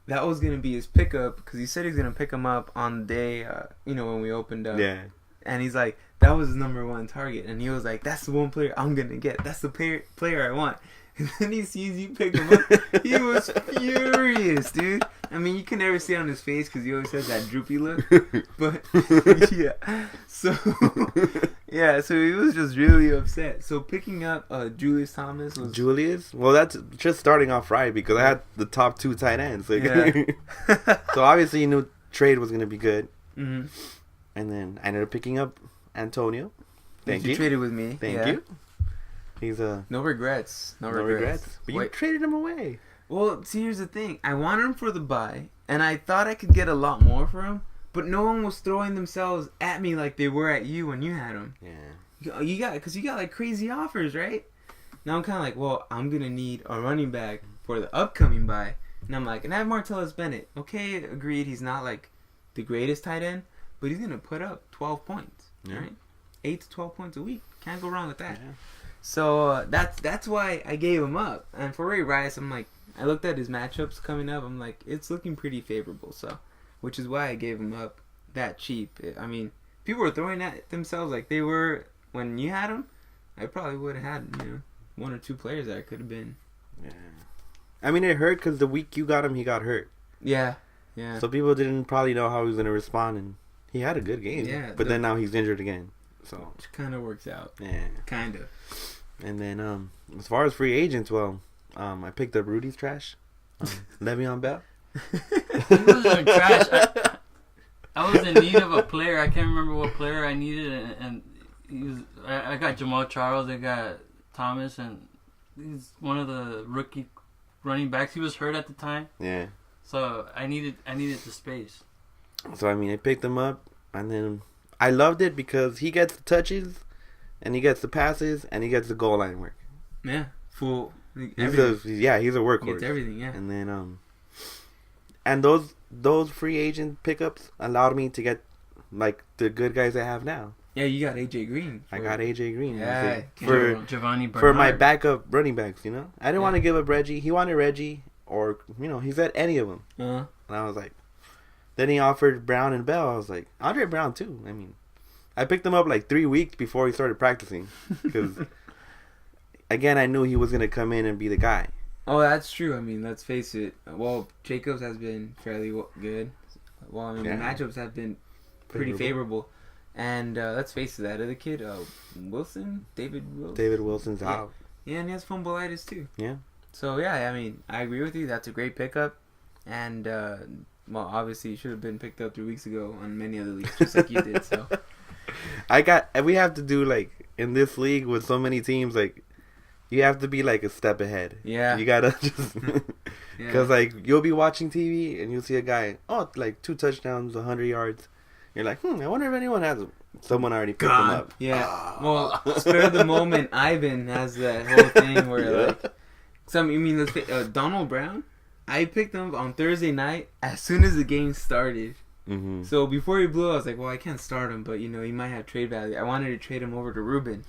Speaker 1: That was gonna be his pickup because he said he's gonna pick him up on the day, when we opened up.
Speaker 2: Yeah.
Speaker 1: And he's like, that was his number one target, and he was like, that's the one player I'm gonna get. That's the player I want. And then he sees you pick him up. He was furious, dude. I mean, you can never see it on his face because he always has that droopy look. But yeah, so he was just really upset. So picking up Julius Thomas was
Speaker 2: Well, that's just starting off right because I had the top 2 tight ends. Like, so obviously you knew trade was gonna be good.
Speaker 1: Mm-hmm.
Speaker 2: And then I ended up picking up Antonio. Thank you.
Speaker 1: Traded with me.
Speaker 2: Thank you. He's
Speaker 1: no regrets. No regrets.
Speaker 2: But you traded him away.
Speaker 1: Well, see, here's the thing. I wanted him for the buy, and I thought I could get a lot more for him, but no one was throwing themselves at me like they were at you when you had him.
Speaker 2: Yeah.
Speaker 1: You got like crazy offers, right? Now I'm kind of like, well, I'm gonna need a running back for the upcoming buy, and I'm like, and I have Martellus Bennett. Okay, agreed. He's not like the greatest tight end, but he's gonna put up 12 points, right? 8 to 12 points a week. Can't go wrong with that.
Speaker 2: Yeah.
Speaker 1: So that's why I gave him up. And for Ray Rice, I'm like, I looked at his matchups coming up. I'm like, it's looking pretty favorable. So, which is why I gave him up that cheap. I mean, people were throwing at themselves like they were when you had him. I probably would have had 1 or 2 players that I could have been.
Speaker 2: Yeah. I mean, it hurt because the week you got him, he got hurt.
Speaker 1: Yeah.
Speaker 2: So people didn't probably know how he was going to respond, and he had a good game.
Speaker 1: Yeah.
Speaker 2: But then now he's injured again. So
Speaker 1: which kind of works out.
Speaker 2: Yeah.
Speaker 1: Kind of.
Speaker 2: And then as far as free agents, I picked up Rudy's trash. Le'Veon Bell.
Speaker 3: He wasn't trash. I was in need of a player. I can't remember what player I needed, and I got Jamal Charles. I got Thomas, and he's one of the rookie running backs. He was hurt at the time.
Speaker 2: Yeah.
Speaker 3: So I needed the space.
Speaker 2: So I picked him up, and then I loved it because he gets the touches, and he gets the passes, and he gets the goal line work.
Speaker 1: Yeah, full.
Speaker 2: He's a workhorse.
Speaker 1: He gets everything, yeah.
Speaker 2: And then and those free agent pickups allowed me to get like the good guys I have now.
Speaker 1: Yeah, you got AJ Green.
Speaker 2: I got AJ Green.
Speaker 1: Yeah,
Speaker 2: for
Speaker 3: Giovanni Bernard.
Speaker 2: for my backup running backs. I didn't want to give up Reggie. He wanted Reggie, or he said any of them.
Speaker 1: Uh-huh.
Speaker 2: And I was like, then he offered Brown and Bell. I was like, Andre Brown too. I mean, I picked him up like 3 weeks before he started practicing because, again, I knew he was gonna come in and be the guy.
Speaker 1: Oh, that's true. I mean, let's face it. Well, Jacobs has been fairly good. Well, I mean, the matchups have been pretty favorable. And let's face it, that other kid, David
Speaker 2: Wilson's out.
Speaker 1: Yeah, and he has fumbleitis too.
Speaker 2: Yeah.
Speaker 1: So, yeah, I mean, I agree with you. That's a great pickup. And, well, obviously, you should have been picked up 3 weeks ago on many other leagues, just like you did. So,
Speaker 2: we have to do, like, in this league with so many teams, like, you have to be, like, a step ahead.
Speaker 1: Yeah.
Speaker 2: You gotta just... Because, like, you'll be watching TV and you'll see a guy, like, 2 touchdowns, 100 yards. You're like, I wonder if anyone has him. Someone already picked him up.
Speaker 1: Yeah. Well, spare the moment. Ivan has that whole thing where, like... Donald Brown? I picked him on Thursday night as soon as the game started.
Speaker 2: Mm-hmm.
Speaker 1: So before he blew, I was like, well, I can't start him, but, he might have trade value. I wanted to trade him over to Ruben.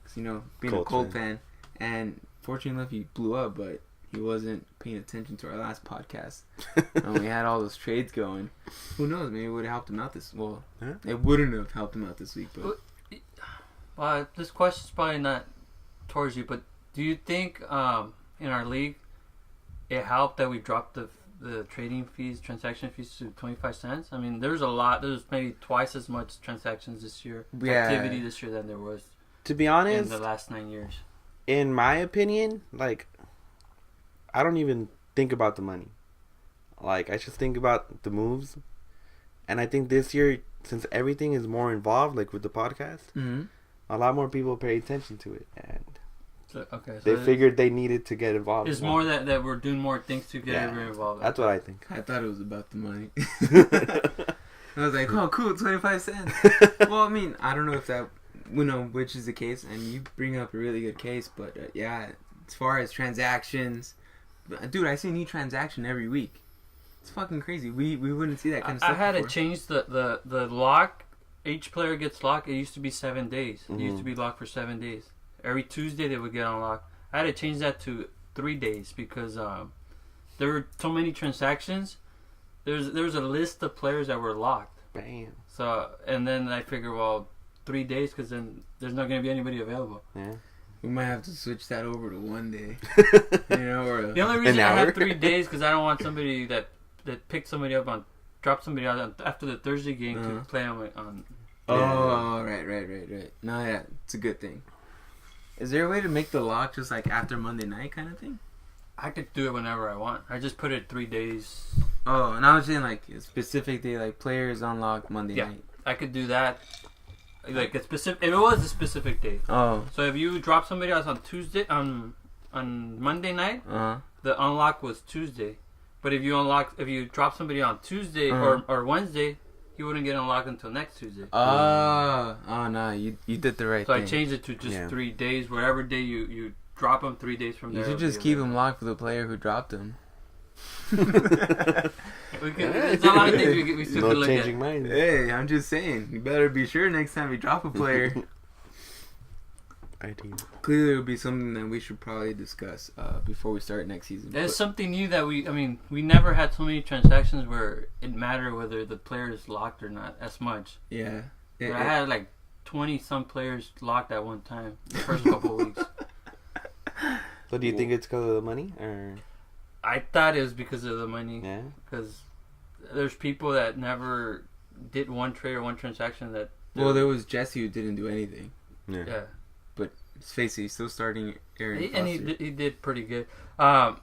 Speaker 1: Because, being a Colt fan. And fortunately enough, he blew up, but he wasn't paying attention to our last podcast. And we had all those trades going. Who knows? Maybe it would have helped him out it wouldn't have helped him out this week. But
Speaker 3: well, this question's probably not towards you, but do you think in our league it helped that we dropped the trading fees, transaction fees to 25 cents? I mean, there's maybe twice as much transactions this year, activity this year than there was,
Speaker 2: to be honest,
Speaker 3: in the last 9 years.
Speaker 2: In my opinion, like, I don't even think about the money. Like, I just think about the moves. And I think this year, since everything is more involved, like with the podcast, a lot more people pay attention to it. And
Speaker 3: so
Speaker 2: they figured they needed to get involved.
Speaker 3: It's more that we're doing more things to get everyone involved.
Speaker 2: That's what I think.
Speaker 1: I thought it was about the money. I was like, oh, cool, 25 cents. Well, I mean, I don't know if that... which is the case, and you bring up a really good case, but as far as transactions, dude, I see a new transaction every week. It's fucking crazy. We wouldn't see that kind of stuff.
Speaker 3: I had
Speaker 1: before.
Speaker 3: to change the lock. Each player gets locked. It used to be 7 days. It used to be locked for 7 days. Every Tuesday they would get unlocked. I had to change that to 3 days because there were so many transactions. There was a list of players that were locked.
Speaker 2: Bam.
Speaker 3: So and then I figured, well, 3 days because then there's not going to be anybody available.
Speaker 2: Yeah.
Speaker 1: We might have to switch that over to 1 day. You know, or
Speaker 3: The only reason I
Speaker 2: hour?
Speaker 3: have 3 days because I don't want somebody that picked somebody up dropped somebody out after the Thursday game to play on.
Speaker 1: Oh, right. No, yeah, it's a good thing. Is there a way to make the lock just like after Monday night kind of thing?
Speaker 3: I could do it whenever I want. I just put it 3 days.
Speaker 1: Oh, and I was saying like a specific day, like players unlock Monday night.
Speaker 3: I could do that. Like a specific, if it was a specific day.
Speaker 1: Oh.
Speaker 3: So if you drop somebody else on Tuesday, on Monday night, the unlock was Tuesday. But if you drop somebody on Tuesday or Wednesday, you wouldn't get unlocked until next Tuesday.
Speaker 1: Oh no, you did the right
Speaker 3: so
Speaker 1: thing.
Speaker 3: I changed it to just 3 days. Whatever day you drop them, 3 days from there.
Speaker 1: You should just keep them locked for the player who dropped them.
Speaker 3: It's a lot of things we still could look at.
Speaker 2: Minds.
Speaker 1: Hey, I'm just saying, you better be sure next time you drop a player. Clearly, it would be something that we should probably discuss before we start next season.
Speaker 3: There's something new that we never had so many transactions where it mattered whether the player is locked or not as much.
Speaker 1: Yeah.
Speaker 3: I had like 20 some players locked at one time the first couple of weeks.
Speaker 2: So do you think it's because of the money, or?
Speaker 3: I thought it was because of the money.
Speaker 2: Yeah.
Speaker 3: Because there's people that never did one trade or one transaction that.
Speaker 1: Well, there was Jesse who didn't do anything.
Speaker 3: Yeah.
Speaker 1: But let's face it, he's still starting Aaron Foster.
Speaker 3: And he did pretty good. But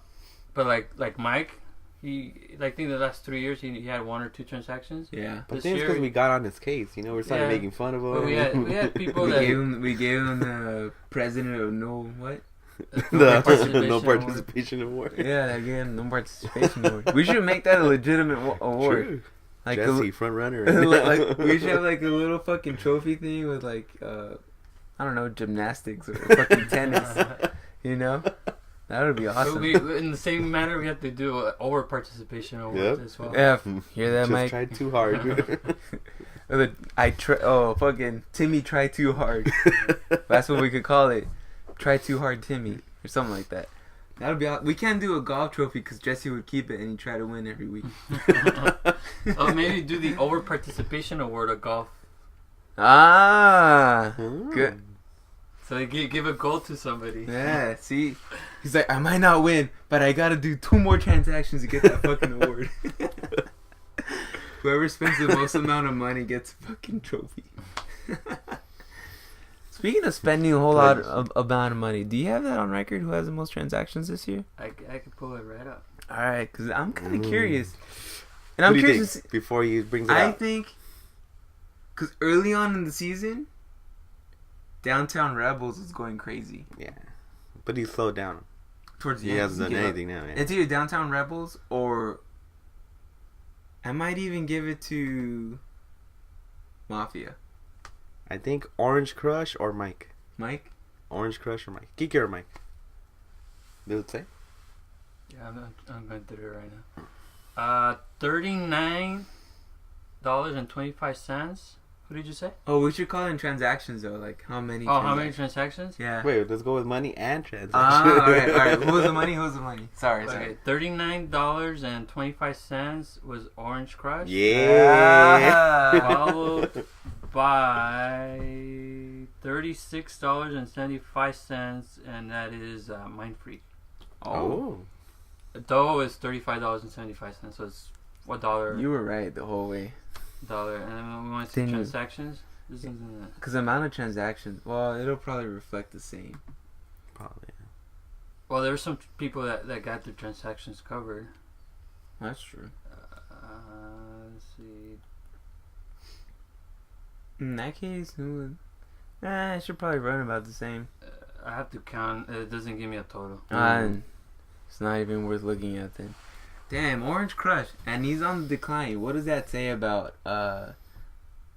Speaker 3: like Mike, I think the last 3 years he had 1 or 2 transactions.
Speaker 1: Yeah.
Speaker 2: But I
Speaker 3: This
Speaker 2: think it's
Speaker 3: year,
Speaker 2: because we got on his case. You know, we started making fun of him.
Speaker 3: But we had people
Speaker 1: we
Speaker 3: that
Speaker 1: gave him the president of no
Speaker 2: no participation award.
Speaker 1: Yeah, again, no participation award. We should make that a legitimate award.
Speaker 2: True.
Speaker 1: Like
Speaker 2: Jesse, front runner.
Speaker 1: like we should have like a little fucking trophy thing with like I don't know, gymnastics or fucking tennis. You know, that would be awesome.
Speaker 3: in the same manner, we have to do an over participation award as well.
Speaker 1: Yeah, hear that,
Speaker 2: Just
Speaker 1: Mike?
Speaker 2: tried too hard.
Speaker 1: Fucking Timmy tried too hard. That's what we could call it. Try too hard, Timmy, or something like that. That'll be. We can't do a golf trophy because Jesse would keep it and he'd try to win every week.
Speaker 3: Maybe do the over participation award of golf.
Speaker 1: Good.
Speaker 3: So you give a goal to somebody.
Speaker 1: Yeah, see, he's like, I might not win, but I gotta do 2 more transactions to get that fucking award. Whoever spends the most amount of money gets a fucking trophy. Speaking of spending a whole lot of amount of money, do you have that on record? Who has the most transactions this year?
Speaker 3: I could pull it right up.
Speaker 1: All right, because I'm kind of curious, and I'm curious to see,
Speaker 2: before you bring it
Speaker 1: I
Speaker 2: up.
Speaker 1: think because early on in the season, Downtown Rebels is going crazy.
Speaker 2: Yeah, but he slowed down.
Speaker 1: Towards the
Speaker 2: He
Speaker 1: end,
Speaker 2: hasn't done anything now. Yeah.
Speaker 1: It's either Downtown Rebels or I might even give it to Mafia.
Speaker 2: I think Orange Crush or Mike.
Speaker 1: Mike?
Speaker 2: Orange Crush or Mike. Kiki or Mike. Does it say?
Speaker 3: Yeah, I'm going through it right now. $39.25. What did you say?
Speaker 1: Oh, we should call it in transactions though. Like how many?
Speaker 3: How many transactions?
Speaker 1: Yeah.
Speaker 2: Wait, let's go with money and transactions.
Speaker 1: All right. Who's the money? Sorry.
Speaker 3: Okay, $39.25 was Orange Crush.
Speaker 2: Yeah.
Speaker 3: Followed by $36.75, and that is Mind Freak.
Speaker 2: Oh.
Speaker 3: Dough is $35.75, so it's $1.
Speaker 1: You were right the whole way.
Speaker 3: $1, and then we want to see transactions.
Speaker 1: Because the amount of transactions, well, it'll probably reflect the same.
Speaker 2: Probably.
Speaker 3: Well, there were some people that got their transactions covered.
Speaker 1: That's true.
Speaker 3: Let's see.
Speaker 1: In that case, I should probably run about the same.
Speaker 3: I have to count. It doesn't give me a total.
Speaker 1: It's not even worth looking at then. Damn, Orange Crush, and he's on the decline. What does that say about,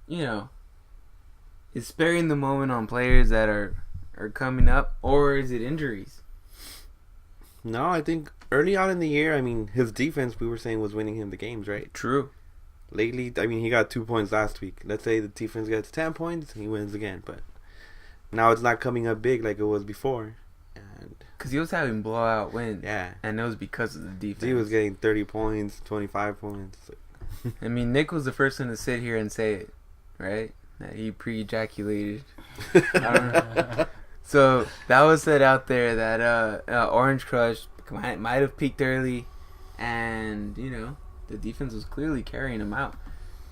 Speaker 1: is sparing the moment on players that are coming up, or is it injuries?
Speaker 2: No, I think early on in the year, I mean, his defense, we were saying, was winning him the games, right?
Speaker 1: True.
Speaker 2: Lately, I mean, he got 2 points last week. Let's say the defense gets 10 points, he wins again. But now it's not coming up big like it was before.
Speaker 1: Because he was having blowout wins.
Speaker 2: Yeah.
Speaker 1: And it was because of the defense.
Speaker 2: He was getting 30 points, 25 points.
Speaker 1: I mean, Nick was the first one to sit here and say it, right? That he pre-ejaculated. I don't know. So that was said out there that Orange Crush might have peaked early, and you know the defense was clearly carrying him out.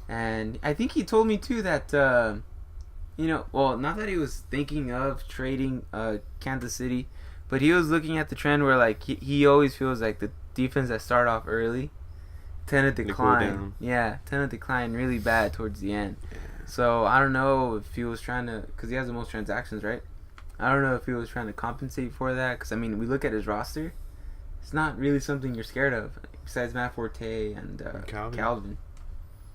Speaker 1: And I think he told me too that you know, well, not that he was thinking of trading Kansas City, but he was looking at the trend where like he always feels like the defense that start off early tend to decline. Yeah, tend to decline really bad towards the end.
Speaker 2: Yeah.
Speaker 1: So I don't know if he was trying to, because he has the most transactions, right? I don't know if he was trying to compensate for that, because I mean, we look at his roster, it's not really something you're scared of, besides Matt Forte and Calvin.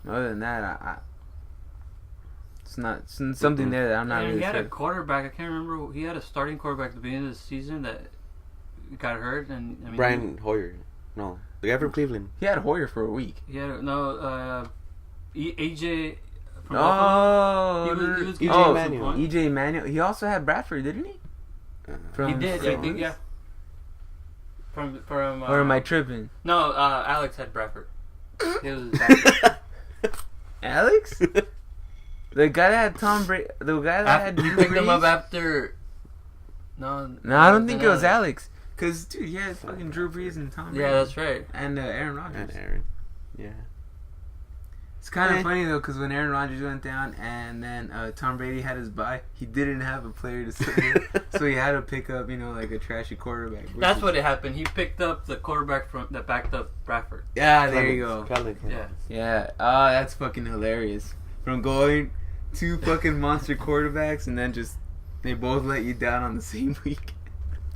Speaker 1: Other than that, it's not something there that I'm not really
Speaker 3: he had
Speaker 1: scared
Speaker 3: a quarterback, I can't remember, he had a starting quarterback at the beginning of the season that got hurt, and I mean,
Speaker 2: Brian Hoyer. No, the guy from Cleveland.
Speaker 1: He had Hoyer for a week.
Speaker 3: He had AJ.
Speaker 1: He was
Speaker 2: EJ Manuel.
Speaker 1: EJ Manuel. He also had Bradford, didn't he?
Speaker 3: He did, I think, yeah. From
Speaker 1: or am I tripping?
Speaker 3: No, Alex had Bradford. He was
Speaker 1: Alex? The guy that had Tom Brady. The guy that had Drew
Speaker 3: picked him
Speaker 1: Brees?
Speaker 3: up after. No,
Speaker 1: I don't think it was Alex. Cause dude, he had fucking Drew Brees and Tom Brady.
Speaker 3: Yeah, that's right.
Speaker 1: And Aaron Rodgers.
Speaker 2: And Aaron. Yeah.
Speaker 1: It's kind of funny though, cause when Aaron Rodgers went down and then Tom Brady had his bye, he didn't have a player to sit with, so he had to pick up, you know, like a trashy quarterback.
Speaker 3: That's what happened. He picked up the quarterback that backed up Bradford.
Speaker 1: Yeah, there you go.
Speaker 3: Yeah.
Speaker 1: Oh, that's fucking hilarious. From going two fucking monster quarterbacks and then just they both let you down on the same week.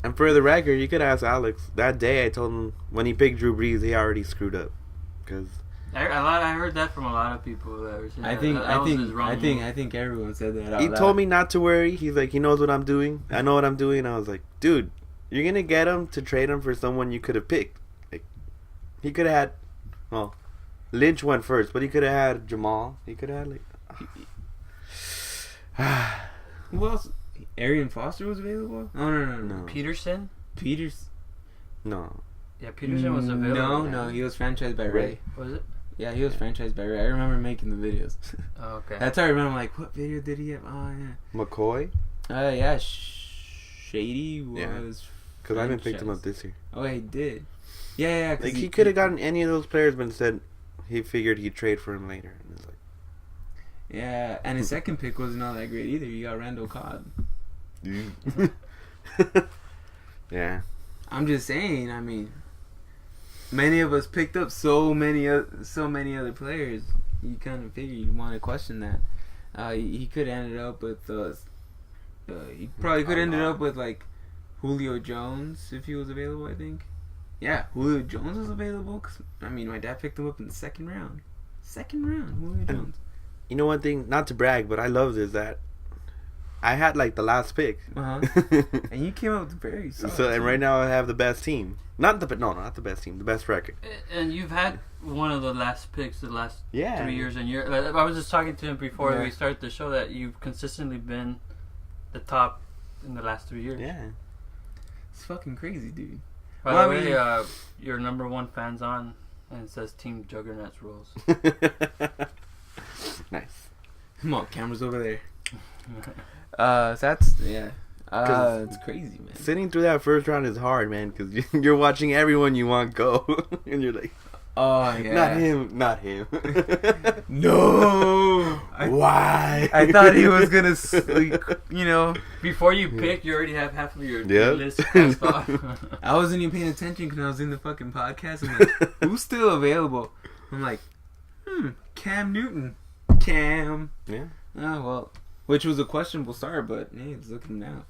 Speaker 2: And for the record, you could ask Alex. That day I told him when he picked Drew Brees, he already screwed up. Cause
Speaker 3: I heard that from a lot of people that were saying
Speaker 1: I think everyone said that.
Speaker 2: He told me not to worry. He's like, he knows what I'm doing. I know what I'm doing. I was like, dude, you're gonna get him to trade him for someone you could have picked. Like, he could have had, well, Lynch went first, but he could have had Jamal. He could have had
Speaker 1: who else? Arian Foster was available? No.
Speaker 3: Peterson?
Speaker 2: No.
Speaker 3: Yeah, Peterson was available.
Speaker 1: No, he was franchised by Ray.
Speaker 3: Was it?
Speaker 1: Yeah, he was franchised by Ray. I remember making the videos.
Speaker 3: Oh, okay.
Speaker 1: That's how I remember. Like, what video did he have? Oh, yeah.
Speaker 2: McCoy?
Speaker 1: Yeah. Shady was.
Speaker 2: Because I haven't picked him up this year.
Speaker 1: Oh, he did. Yeah.
Speaker 2: Like, he could have gotten any of those players, but instead, he figured he'd trade for him later. And it's like,
Speaker 1: yeah, and his second pick wasn't all that great either. You got Randall Cobb.
Speaker 2: Yeah.
Speaker 1: I'm just saying. I mean, many of us picked up so many other players. You kind of figure you want to question that. He could have ended up with. He probably could have ended up with like Julio Jones if he was available. I think. Yeah, Julio Jones was available. 'Cause, I mean, my dad picked him up in the second round. Julio Jones.
Speaker 2: You know one thing, not to brag, but I love this, that I had like the last pick.
Speaker 1: And you came up with very solid.
Speaker 2: So and right now I have the best team. Not the best team, the best record.
Speaker 3: And you've had one of the last picks the last 3 years, and I was just talking to him before we started the show that you've consistently been the top in the last 3 years.
Speaker 2: Yeah,
Speaker 1: it's fucking crazy, dude.
Speaker 3: By the way, your number one fan's on, and it says Team Juggernauts rules.
Speaker 2: Nice.
Speaker 1: Come on, cameras over there. So that's it's crazy, man.
Speaker 2: Sitting through that first round is hard, man, because you're watching everyone you want go, and you're like,
Speaker 1: oh yeah,
Speaker 2: not him.
Speaker 1: No.
Speaker 2: Why?
Speaker 1: I thought he was gonna, you know.
Speaker 3: Before you pick, you already have half of your list passed off.
Speaker 1: I wasn't even paying attention because I was in the fucking podcast. I'm like, who's still available? I'm like, Cam Newton. Cam.
Speaker 2: Yeah.
Speaker 1: Oh well. Which was a questionable start, but hey, it's looking now.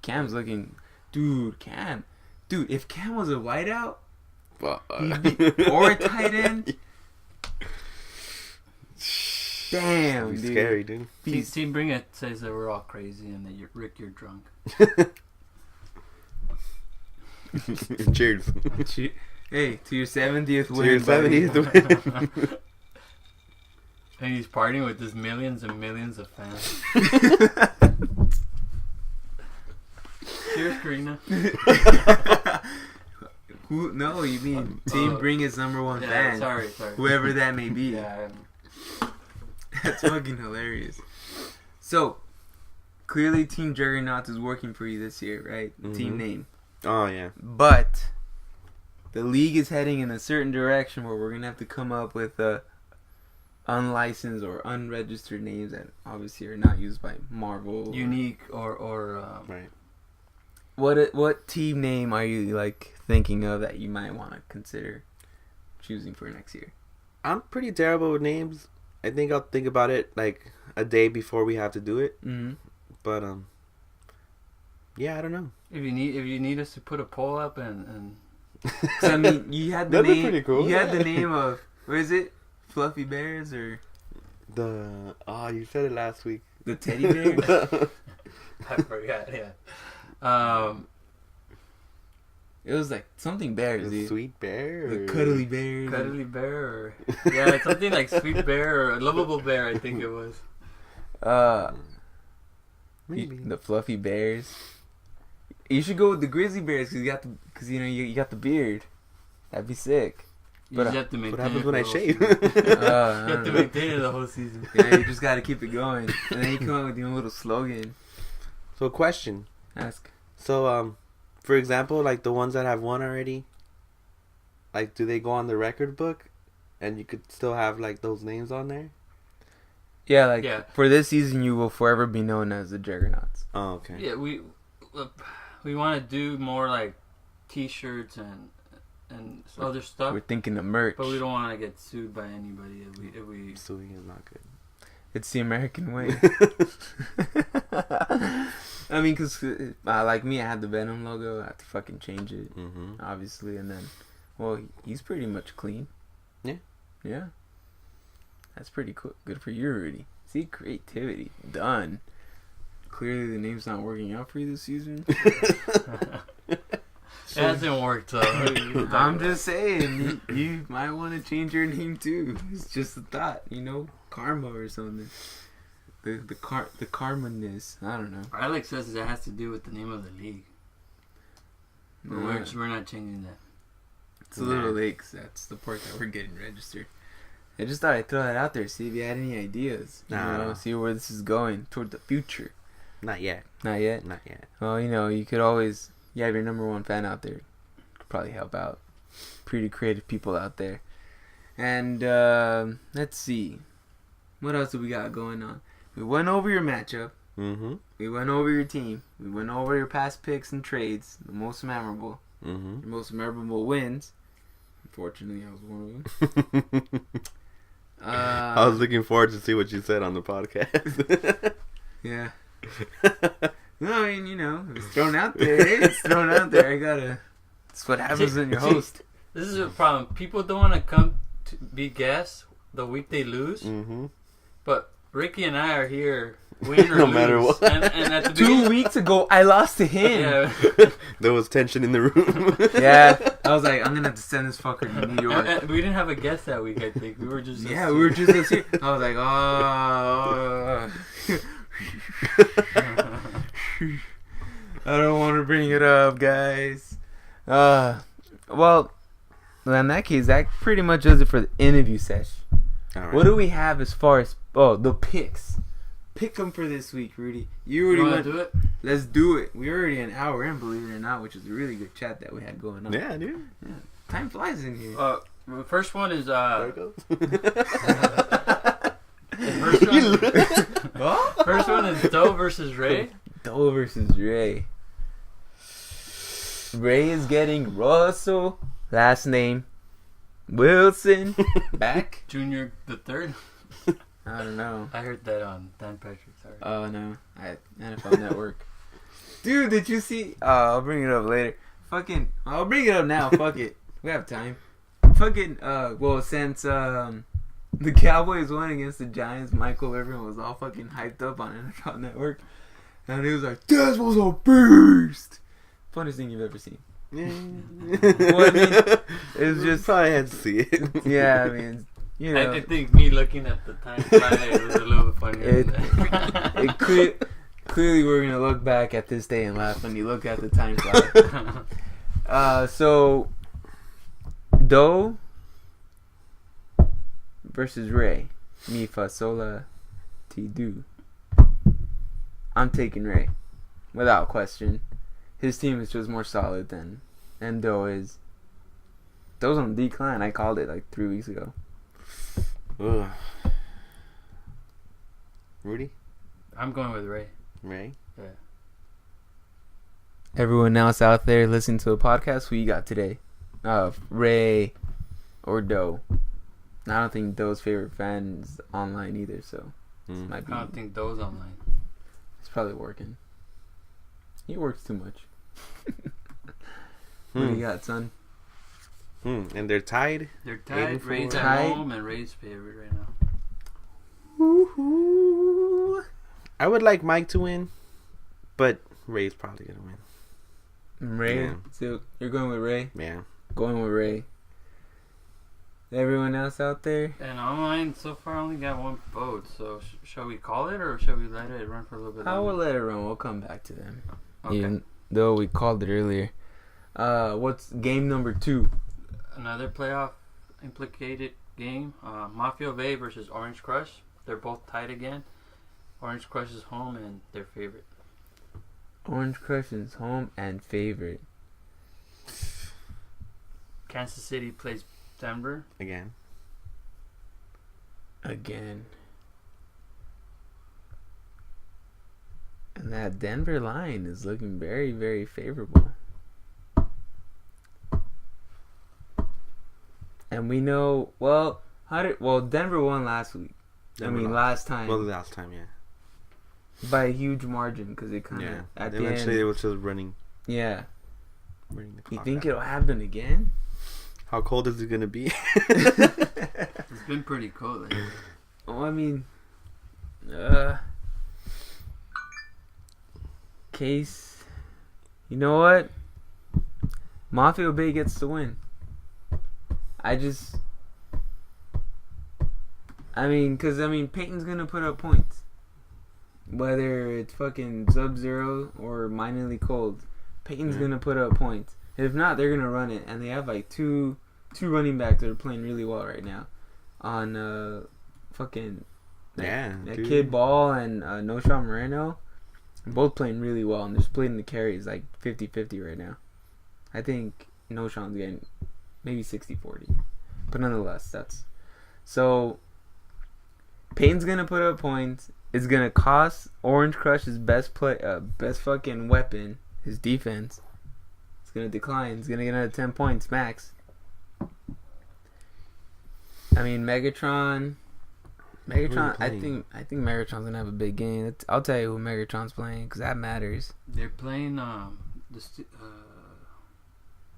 Speaker 1: Cam's looking, dude. Dude. If Cam was a wideout, or a tight end, damn, dude.
Speaker 2: Scary, dude.
Speaker 3: Team Bring It says that we're all crazy and that you're drunk.
Speaker 2: Cheers.
Speaker 1: Hey, to your 70th win.
Speaker 2: To your 70th win.
Speaker 3: And he's partying with his millions and millions of fans. Cheers, Karina.
Speaker 1: Who? No, you mean Team Bring his number one fan.
Speaker 3: Sorry.
Speaker 1: Whoever that may be.
Speaker 3: Yeah.
Speaker 1: That's fucking hilarious. So, clearly Team Juggernauts is working for you this year, right? Team name.
Speaker 2: Oh, yeah.
Speaker 1: But the league is heading in a certain direction where we're going to have to come up with unlicensed or unregistered names that obviously are not used by Marvel.
Speaker 3: Unique or
Speaker 2: right.
Speaker 1: What team name are you like thinking of that you might want to consider choosing for next year?
Speaker 2: I'm pretty terrible with names. I think I'll think about it like a day before we have to do it.
Speaker 1: Mm-hmm.
Speaker 2: But yeah, I don't know.
Speaker 3: if you need us to put a poll up and
Speaker 1: So, I mean, you had the
Speaker 2: That'd be
Speaker 1: name.
Speaker 2: pretty cool.
Speaker 1: You had the name of what is it? Fluffy Bears or
Speaker 2: you said it last week.
Speaker 1: the Teddy Bear?
Speaker 3: I forgot. Yeah.
Speaker 1: It was like something bears,
Speaker 2: The
Speaker 1: dude.
Speaker 2: Sweet Bear?
Speaker 1: The
Speaker 2: or-
Speaker 1: Cuddly Bears.
Speaker 3: Cuddly Bear or yeah, something like Sweet Bear or Lovable Bear. I think it was.
Speaker 2: Maybe.
Speaker 1: The Fluffy Bears. You should go with the Grizzly Bears because you got the beard. That'd be sick.
Speaker 3: You
Speaker 1: But,
Speaker 3: just have to maintain
Speaker 2: What happens
Speaker 3: it
Speaker 2: when I
Speaker 3: for the
Speaker 2: shave?
Speaker 3: whole season.
Speaker 1: I
Speaker 3: You
Speaker 1: don't
Speaker 3: have to
Speaker 1: know.
Speaker 3: maintain it the whole season.
Speaker 1: Yeah, you just gotta keep it going, and then you come up with your own little slogan.
Speaker 2: So, question.
Speaker 1: Ask.
Speaker 2: So, for example, like the ones that have won already, like, do they go on the record book, and you could still have like those names on there?
Speaker 1: Yeah,
Speaker 3: Yeah.
Speaker 1: for this season, you will forever be known as the Juggernauts.
Speaker 2: Oh, okay.
Speaker 3: Yeah, we want to do more like T-shirts and other stuff,
Speaker 1: We're thinking of merch.
Speaker 3: but we don't want to get sued by anybody if we
Speaker 2: Suing is not good.
Speaker 1: It's the American way. I mean, because like me, I had the Venom logo. I have to fucking change it, obviously. And then, well, he's pretty much clean.
Speaker 2: Yeah.
Speaker 1: Yeah. That's pretty cool. Good for you, Rudy. See, creativity. Done. Clearly, the name's not working out for you this season.
Speaker 3: It hasn't worked.
Speaker 1: I'm just saying, you might want to change your name too. It's just a thought, karma or something. The karma-ness. I don't know.
Speaker 3: Alex says it has to do with the name of the league. But we're not changing that.
Speaker 1: It's a little late 'cause that's the part that we're getting registered. I just thought I'd throw that out there, see if you had any ideas. See where this is going toward the future.
Speaker 2: Not yet.
Speaker 1: Not yet?
Speaker 2: Not yet.
Speaker 1: Well, you could always, you have your number one fan out there. Could probably help out. Pretty creative people out there. And, let's see. What else do we got going on? We went over your matchup.
Speaker 2: Mm-hmm.
Speaker 1: We went over your team. We went over your past picks and trades. The most memorable.
Speaker 2: Mm-hmm.
Speaker 1: Your most memorable wins. Unfortunately, I was one of them.
Speaker 2: I was looking forward to see what you said on the podcast.
Speaker 1: Yeah. No, I mean, it's thrown out there. It's thrown out there. It's what happens when you're host.
Speaker 3: This is a problem. People don't want to come to be guests the week they lose.
Speaker 2: Mm-hmm.
Speaker 3: But Ricky and I are here, win or
Speaker 2: No
Speaker 3: lose.
Speaker 2: matter what.
Speaker 3: And at the
Speaker 1: 2 weeks ago, I lost to him.
Speaker 3: yeah.
Speaker 2: There was tension in the room.
Speaker 1: Yeah. I was like, I'm going to have to send this fucker to New York.
Speaker 3: And we didn't have a guest that week, I think. We were just...
Speaker 1: Yeah, we were just us here. I was like, oh. I don't want to bring it up, guys. Well, in that case, that pretty much does it for the interview session.
Speaker 2: All right.
Speaker 1: What do we have as far as the picks? Pick them for this week, Rudy. You already
Speaker 3: You want
Speaker 1: went.
Speaker 3: to do it?
Speaker 1: Let's do it. We're already an hour in, believe it or not, which is a really good chat that we had going on.
Speaker 2: Yeah, dude.
Speaker 1: Yeah. Time flies in here.
Speaker 3: The first one is...
Speaker 2: There it goes.
Speaker 3: First one is Doe versus Ray.
Speaker 1: Doe versus Ray. Ray is getting Russell, last name Wilson, back.
Speaker 3: Junior the third.
Speaker 1: I don't know.
Speaker 3: I heard that on Dan Patrick. Sorry.
Speaker 1: Oh no, NFL Network. Dude, did you see? I'll bring it up later. I'll bring it up now. Fuck it, we have time. Well, since the Cowboys won against the Giants, everyone was all fucking hyped up on NFL Network, and he was like, "This was a beast." Funniest thing you've ever seen.
Speaker 2: Yeah.
Speaker 1: Well, I mean, it's just
Speaker 2: probably had to see it.
Speaker 1: yeah. I mean, you know,
Speaker 3: I think me looking at the time flight was a little bit funnier.
Speaker 1: Clearly, we're gonna look back at this day and laugh when you look at the time clock. So, Do versus Ray. Mi fa sola ti do. I'm taking Ray, without question. His team is just more solid than Do is. Do's on decline. I called it like 3 weeks ago.
Speaker 2: Ugh. Rudy?
Speaker 3: I'm going with Ray.
Speaker 2: Ray?
Speaker 3: Yeah.
Speaker 1: Everyone else out there listening to the podcast, who you got today? Ray or Do? I don't think Do's favorite fan is online either, so this might be.
Speaker 3: I don't think Do's online.
Speaker 1: It's probably working. He works too much. What do you got, son?
Speaker 2: And they're tied?
Speaker 3: They're tied. Ray's
Speaker 1: Tied.
Speaker 3: at home and Ray's favorite right now.
Speaker 1: Woo-hoo.
Speaker 2: I would like Mike to win, but Ray's probably going to win.
Speaker 1: Ray?
Speaker 2: Yeah.
Speaker 1: So you're going with Ray?
Speaker 2: Yeah.
Speaker 1: Going with Ray. Everyone else out there?
Speaker 3: And online, so far, I only got one vote. So, shall we call it or shall we let it run for a little bit
Speaker 1: I will
Speaker 3: longer?
Speaker 1: let it run. We'll come back to them.
Speaker 3: Okay.
Speaker 1: Even though we called it earlier. What's game number 2?
Speaker 3: Another playoff implicated game. Mafia Bay versus Orange Crush. They're both tied again. Orange Crush is home and their favorite.
Speaker 1: Orange Crush is home and favorite.
Speaker 3: Kansas City plays Denver.
Speaker 2: Again.
Speaker 1: And that Denver line is looking very, very favorable. And we know, Denver won last week. Last time.
Speaker 2: Well, last time, yeah.
Speaker 1: By a huge margin because it kind of, at the
Speaker 2: eventually
Speaker 1: end.
Speaker 2: it was just running
Speaker 1: Yeah.
Speaker 2: the clock
Speaker 1: You think
Speaker 2: out.
Speaker 1: it'll happen again?
Speaker 2: How cold is it going to be?
Speaker 3: It's been pretty cold lately.
Speaker 1: Well, I mean, Case, you know what? Mafia Bay gets to win. Because Peyton's going to put up points. Whether it's fucking Sub-Zero or minorly cold, Peyton's going to put up points. If not, they're going to run it. And they have like two running backs that are playing really well right now. On that Kid Ball and Noshawn Moreno. Both playing really well. And they're splitting the carries like 50-50 right now. I think Noshawn's getting maybe 60-40. But nonetheless, so Payne's gonna put up points. It's gonna cost Orange Crush his best fucking weapon, his defense. It's gonna decline. It's gonna get another 10 points max. I mean, Megatron. I think Megatron's gonna have a big game. I'll tell you who Megatron's playing because that matters.
Speaker 3: They're playing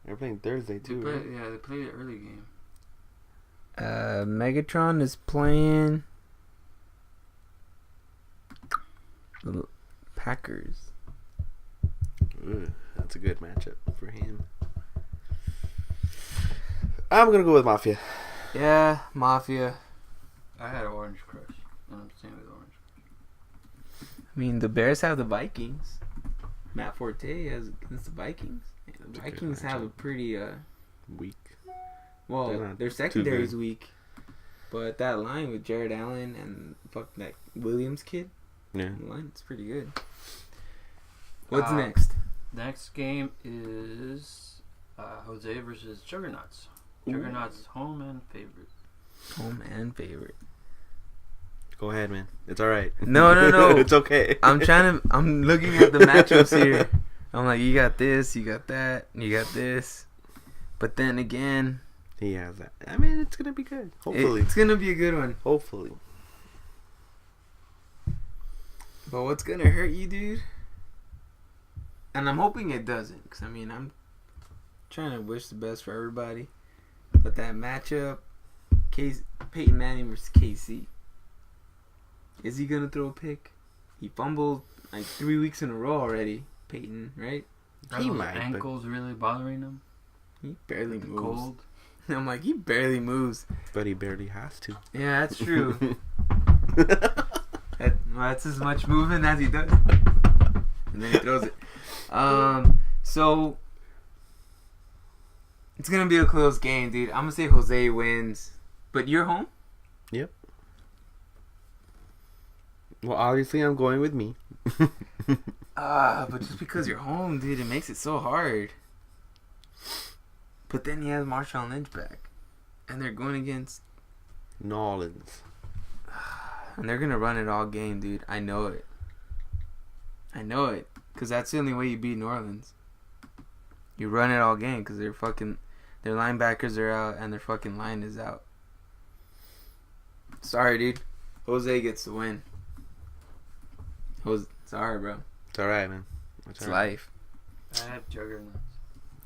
Speaker 2: They're playing Thursday too.
Speaker 3: They played an early game.
Speaker 1: Megatron is playing the Packers.
Speaker 2: Ooh, that's a good matchup for him. I'm gonna go with Mafia.
Speaker 1: Yeah, Mafia.
Speaker 3: I had Orange Crush, and I'm staying with Orange.
Speaker 1: I mean, the Bears have the Vikings. Matt Forte has against the Vikings. Yeah, the Vikings have a pretty
Speaker 2: weak.
Speaker 1: Well, their secondary is weak, but that line with Jared Allen and that Williams kid,
Speaker 2: the
Speaker 1: line is pretty good. What's next?
Speaker 3: Next game is Jose versus Juggernauts. Juggernauts home and favorite.
Speaker 1: Home and favorite.
Speaker 2: Go ahead, man. It's all right.
Speaker 1: No.
Speaker 2: It's okay.
Speaker 1: I'm looking at the matchups here. I'm like, you got this, you got that, you got this. But then again,
Speaker 2: he has that. I mean, it's gonna be good. Hopefully,
Speaker 1: it's gonna be a good one.
Speaker 2: Hopefully.
Speaker 1: But what's gonna hurt you, dude? And I'm hoping it doesn't, because I'm trying to wish the best for everybody. But that matchup, Peyton Manning versus KC. Is he gonna throw a pick? He fumbled like 3 weeks in a row already. Peyton, right?
Speaker 3: Are
Speaker 2: He
Speaker 3: those
Speaker 2: might, but-
Speaker 3: ankles really bothering him?
Speaker 1: He barely moves.
Speaker 3: Cold.
Speaker 1: I'm like, he barely moves.
Speaker 2: But he barely has to.
Speaker 1: Yeah, that's true. That's as much moving as he does. And then he throws it. So it's gonna be a close game, dude. I'm gonna say Jose wins. But you're home?
Speaker 2: Yep. Well, obviously, I'm going with me.
Speaker 1: But just because you're home, dude, it makes it so hard. But then he has Marshawn Lynch back. And they're going against...
Speaker 2: Nolans.
Speaker 1: And they're going to run it all game, dude. I know it. Because that's the only way you beat New Orleans. You run it all game because their linebackers are out and their fucking line is out. Sorry, dude. Jose gets the win. Sorry, bro.
Speaker 2: It's alright, man.
Speaker 1: It's life.
Speaker 3: I have Juggernauts.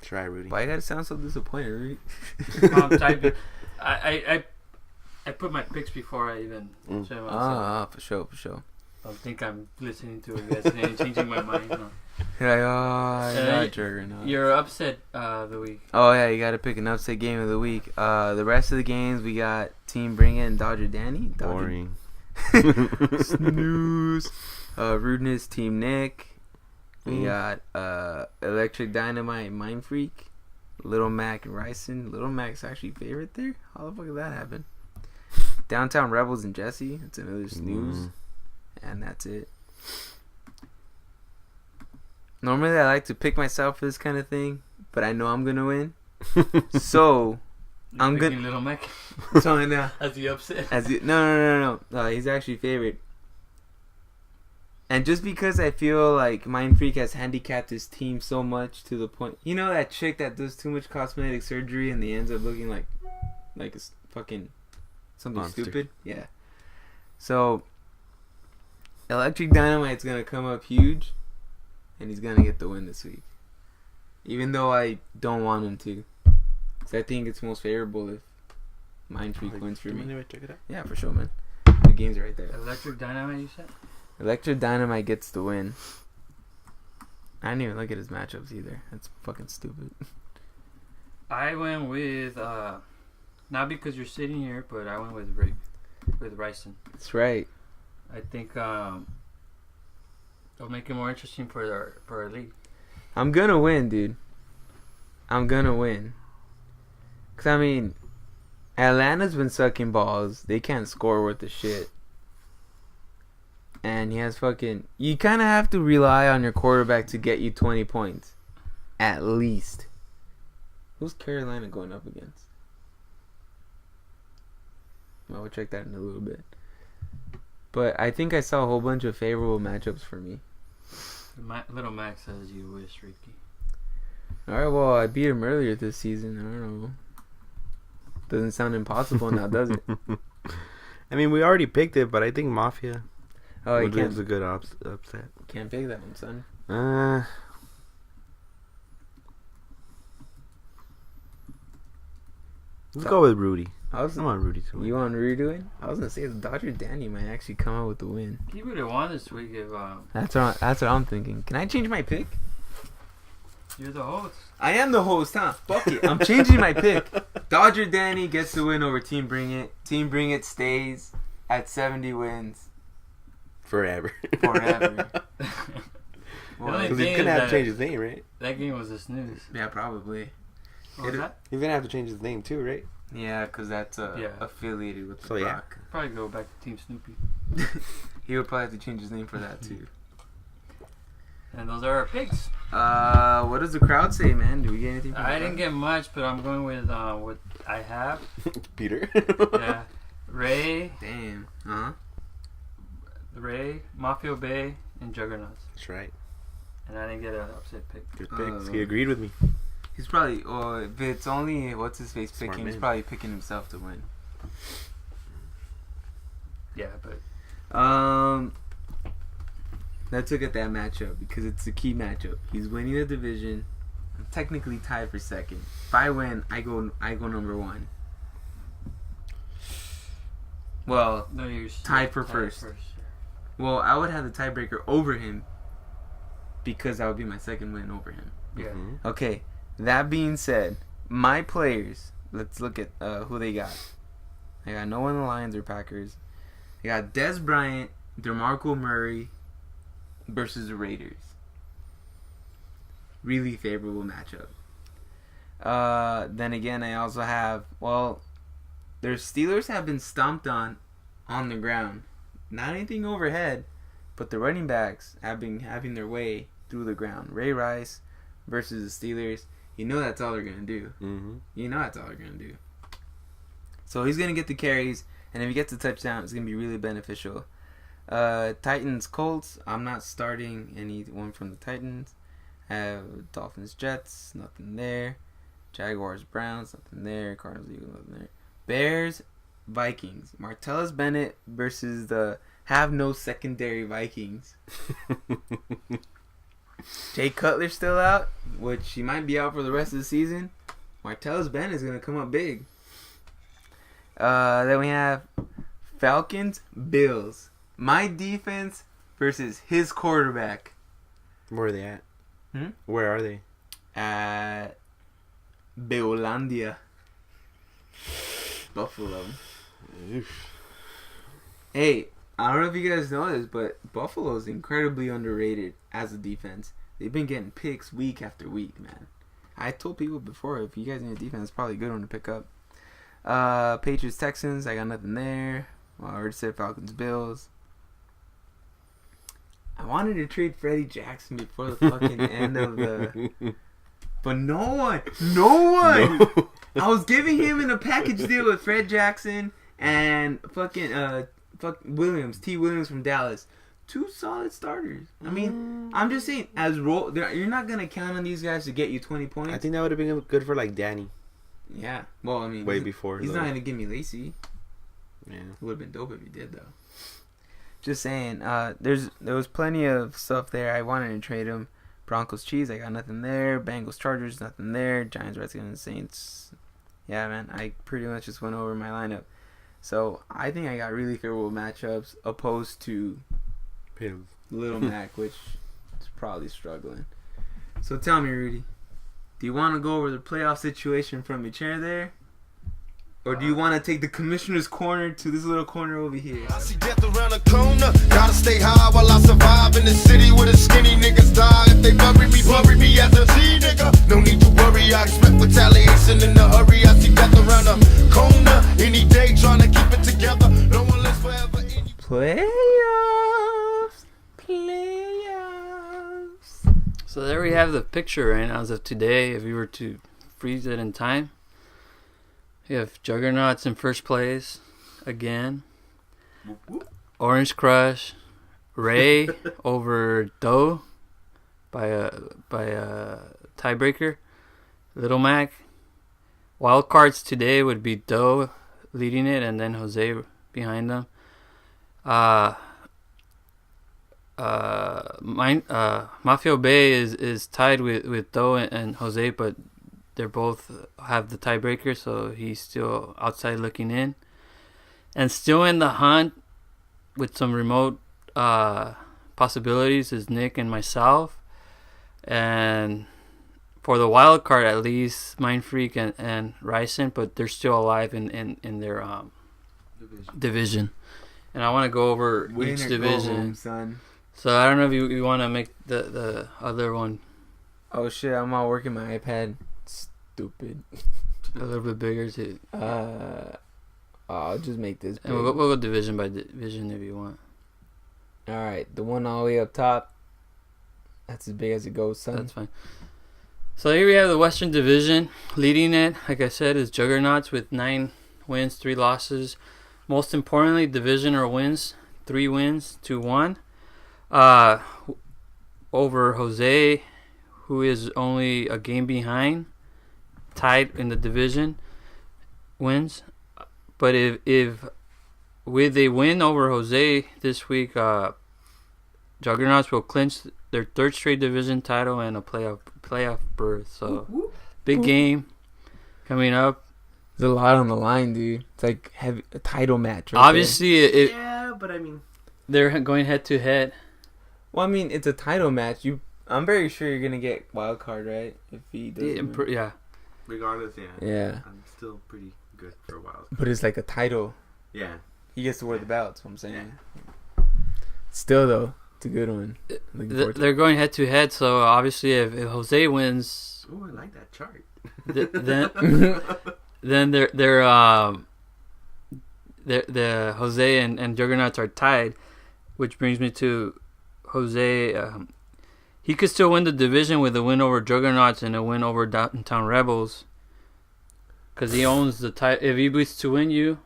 Speaker 2: Try, Rudy.
Speaker 1: Why you gotta sound so disappointed, Rudy?
Speaker 3: I'm typing. I put my picks before I even say myself.
Speaker 1: For sure.
Speaker 3: I think I'm listening to it yesterday and changing my mind. No.
Speaker 1: You're like, you're not Juggernauts.
Speaker 3: You're upset the week.
Speaker 1: Oh, yeah, you gotta pick an upset game of the week. The rest of the games, we got Team Bring It and Dodger Danny.
Speaker 2: Boring.
Speaker 1: Snooze. Rudeness, Team Nick. We got Electric Dynamite, Mind Freak, Little Mac and Ryson. Little Mac's actually favorite there. How the fuck did that happen? Downtown Rebels and Jesse. It's another snooze. And that's it. Normally I like to pick myself for this kind of thing, but I know I'm gonna win. So
Speaker 3: You're
Speaker 1: I'm
Speaker 3: picking
Speaker 1: good.
Speaker 3: Little Mac
Speaker 1: So now
Speaker 3: as the upset.
Speaker 1: No. He's actually favorite. And just because I feel like Mind Freak has handicapped his team so much to the point, you know that chick that does too much cosmetic surgery and they ends up looking like a fucking something
Speaker 2: monster.
Speaker 1: stupid. Yeah. So Electric Dynamite's gonna come up huge, and he's gonna get the win this week. Even though I don't want him to, because I think it's most favorable if Mind Freak wins for me.
Speaker 2: Anyway, check it out.
Speaker 1: Yeah, for sure, man. The game's right there.
Speaker 3: Electric Dynamite, you said?
Speaker 1: Electric Dynamite gets the win. I didn't even look at his matchups either. That's fucking stupid.
Speaker 3: I went with, not because you're sitting here, but I went with Rick, with Ryson.
Speaker 1: That's right.
Speaker 3: I think it'll make it more interesting for our league.
Speaker 1: I'm gonna win, dude. I'm gonna win. Cause I mean, Atlanta's been sucking balls. They can't score worth a shit. And he has fucking... You kind of have to rely on your quarterback to get you 20 points. At least. Who's Carolina going up against? Well, we'll check that in a little bit. But I think I saw a whole bunch of favorable matchups for me.
Speaker 3: Little Max says you wish, Ricky.
Speaker 1: Alright, well, I beat him earlier this season. I don't know. Doesn't sound impossible now, does it?
Speaker 2: I mean, we already picked it, but I think Mafia...
Speaker 1: Oh, you
Speaker 2: it's a good upset.
Speaker 1: can't pick that one, son.
Speaker 2: Let's go with Rudy.
Speaker 1: I was
Speaker 2: Come on, Rudy. To
Speaker 1: You want Rudy to win? I was gonna say the Dodger Danny might actually come out with the win.
Speaker 3: He would have won this week if
Speaker 1: That's what I'm thinking. Can I change my pick?
Speaker 3: you're the host.
Speaker 1: I am the host, huh? Fuck it. I'm changing my pick. Dodger Danny gets the win over Team Bring It. Team Bring It stays at 70 wins
Speaker 2: Forever.
Speaker 1: forever.
Speaker 3: The only
Speaker 2: Because
Speaker 3: thing
Speaker 2: he's
Speaker 3: is
Speaker 2: going to have to
Speaker 3: that
Speaker 2: change his name, right?
Speaker 3: that game was a snooze.
Speaker 1: Yeah, probably.
Speaker 3: What was that?
Speaker 2: He's going to have to change his name, too, right?
Speaker 1: Yeah, because that's
Speaker 3: Yeah.
Speaker 1: affiliated with
Speaker 2: So,
Speaker 1: the
Speaker 2: yeah.
Speaker 1: Rock.
Speaker 3: Probably go back to Team Snoopy.
Speaker 1: He would probably have to change his name for that, too.
Speaker 3: And those are our picks.
Speaker 1: What does the crowd say, man? Do we get anything from the
Speaker 3: I didn't
Speaker 1: crowd?
Speaker 3: get much, but I'm going with what I have.
Speaker 2: Peter.
Speaker 3: Yeah. Ray,
Speaker 1: Damn. Huh?
Speaker 3: Mafia Bay, and Juggernauts.
Speaker 2: That's right.
Speaker 3: And I didn't get an upset pick.
Speaker 2: Good picks. He agreed with me.
Speaker 1: He's probably... Oh, if it's only... What's his face
Speaker 2: Smart
Speaker 1: picking? He's
Speaker 2: man.
Speaker 1: probably picking himself to win.
Speaker 3: Yeah, but
Speaker 1: Let's look at that matchup because it's a key matchup. He's winning the division. I'm technically tied for second. If I win, I go number one. Well,
Speaker 3: no, you're
Speaker 1: Tied for first. Well, I would have the tiebreaker over him because that would be my second win over him.
Speaker 3: Yeah.
Speaker 2: Mm-hmm.
Speaker 1: Okay, that being said, my players, let's look at who they got. I got no one in the Lions or Packers. I got Des Bryant, DeMarco Murray versus the Raiders. Really favorable matchup. Then again, I also have, their Steelers have been stomped on the ground. Not anything overhead, but the running backs have been having their way through the ground. Ray Rice versus the Steelers. You know that's all they're going to do.
Speaker 2: Mm-hmm.
Speaker 1: You know that's all they're going to do. So he's going to get the carries, and if he gets a touchdown, it's going to be really beneficial. Titans, Colts. I'm not starting anyone from the Titans. I have Dolphins, Jets. Nothing there. Jaguars, Browns. Nothing there. Cardinals, Eagles. Nothing there. Bears, Vikings. Martellus Bennett versus the have no secondary Vikings. Jay Cutler's still out, which he might be out for the rest of the season. Martellus Bennett is going to come up big. Then we have Falcons, Bills. My defense versus his quarterback.
Speaker 2: Where are they at? Where are they?
Speaker 1: At Beolandia. Buffalo.
Speaker 2: Oof.
Speaker 1: Hey, I don't know if you guys know this, but Buffalo is incredibly underrated as a defense. They've been getting picks week after week, man. I told people before, if you guys need a defense, it's probably a good one to pick up. Patriots, Texans, I got nothing there. Well, I already said Falcons, Bills. I wanted to trade Freddie Jackson before the fucking end of the... But no one! No. I was giving him in a package deal with Fred Jackson and fucking Williams, T. Williams from Dallas. 2 solid starters. I mean, I'm just saying, you're not gonna count on these guys to get you 20 points.
Speaker 2: I think that would have been good for like Danny.
Speaker 1: Yeah. Well, I mean,
Speaker 2: way before.
Speaker 1: He's not gonna give me Lacey.
Speaker 2: Yeah.
Speaker 1: It would have been dope if he did, though. Just saying. There was plenty of stuff there. I wanted to trade him. Broncos, Chiefs, I got nothing there. Bengals, Chargers, nothing there. Giants, Redskins, Saints. Yeah, man, I pretty much just went over my lineup. So I think I got really favorable matchups opposed to Little Mac, which is probably struggling. So tell me, Rudy, do you want to go over the playoff situation from your chair there? Or do you want to take the commissioner's corner to this little corner over here?
Speaker 5: I see death around the corner. Gotta stay high while I survive in the city where the skinny niggas die. If they bury me as a G nigga. No need to worry, I expect retaliation in a hurry. I see death around the corner. Any day trying to keep it together. No one lives forever.
Speaker 1: Playoffs.
Speaker 3: So there we have the picture right now as of today. If we were to freeze it in time. We have Juggernauts in first place again. Orange Crush, Ray over Doe by a tiebreaker. Little Mac. Wild cards today would be Doe leading it and then Jose behind them. Mafia Bay is tied with Doe and Jose, but they both have the tiebreaker, so he's still outside looking in. And still in the hunt with some remote possibilities is Nick and myself. And for the wild card, at least, Mind Freak and Ryson, but they're still alive in their division. And I want to go over each division.
Speaker 1: Home, son.
Speaker 3: So I don't know if you want to make the other one.
Speaker 1: Oh shit, I'm not working my iPad. Stupid.
Speaker 3: A little bit bigger too.
Speaker 1: I'll just make this big.
Speaker 3: And we'll go division by division if you want.
Speaker 1: Alright, the one all the way up top. That's as big as it goes, son.
Speaker 3: That's fine. So here we have the Western Division. Leading it, like I said, is Juggernauts with 9 wins, 3 losses. Most importantly, divisional wins, 3 wins to 1. Over Jose, who is only a game behind, tied in the division, wins. But if with a win over Jose this week, Juggernauts will clinch their 3rd straight division title and a playoff berth. So big game coming up.
Speaker 1: There's a lot on the line, dude. It's like a title match. Right
Speaker 3: Obviously,
Speaker 2: yeah, but I mean,
Speaker 3: they're going head to head.
Speaker 1: Well, I mean, it's a title match. I'm very sure you're gonna get wild card, right? If he does.
Speaker 3: Yeah.
Speaker 2: Regardless,
Speaker 1: Yeah.
Speaker 2: I'm still pretty good for a while.
Speaker 1: But it's like a title.
Speaker 2: Yeah.
Speaker 1: He gets to wear the belt. That's what I'm saying. Still though, it's a good one.
Speaker 3: They're going head to head, so obviously if Jose wins,
Speaker 2: Oh, I like that chart.
Speaker 3: then they're the Jose and Juggernauts are tied, which brings me to Jose. He could still win the division with a win over Juggernauts and a win over Downtown Rebels, because he owns the tie. If he beats to win you,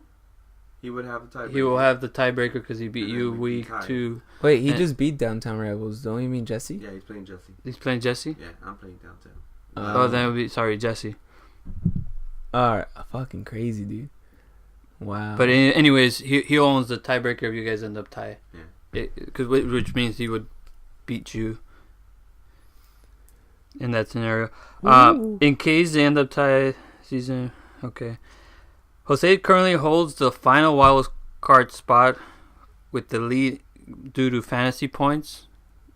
Speaker 2: he would have the tiebreaker.
Speaker 3: he will have the tiebreaker because he beat you week 2.
Speaker 1: Wait, he just beat Downtown Rebels. Don't you mean Jesse?
Speaker 2: Yeah, he's playing Jesse.
Speaker 3: He's playing Jesse.
Speaker 2: Yeah, I'm playing Downtown.
Speaker 3: Then it would be Jesse.
Speaker 1: Alright, fucking crazy, dude. Wow.
Speaker 3: But anyways, he owns the tiebreaker if you guys end up tie.
Speaker 2: Yeah.
Speaker 3: Which means he would beat you in that scenario. In case they end up tie season, okay. Jose currently holds the final wild card spot with the lead due to fantasy points.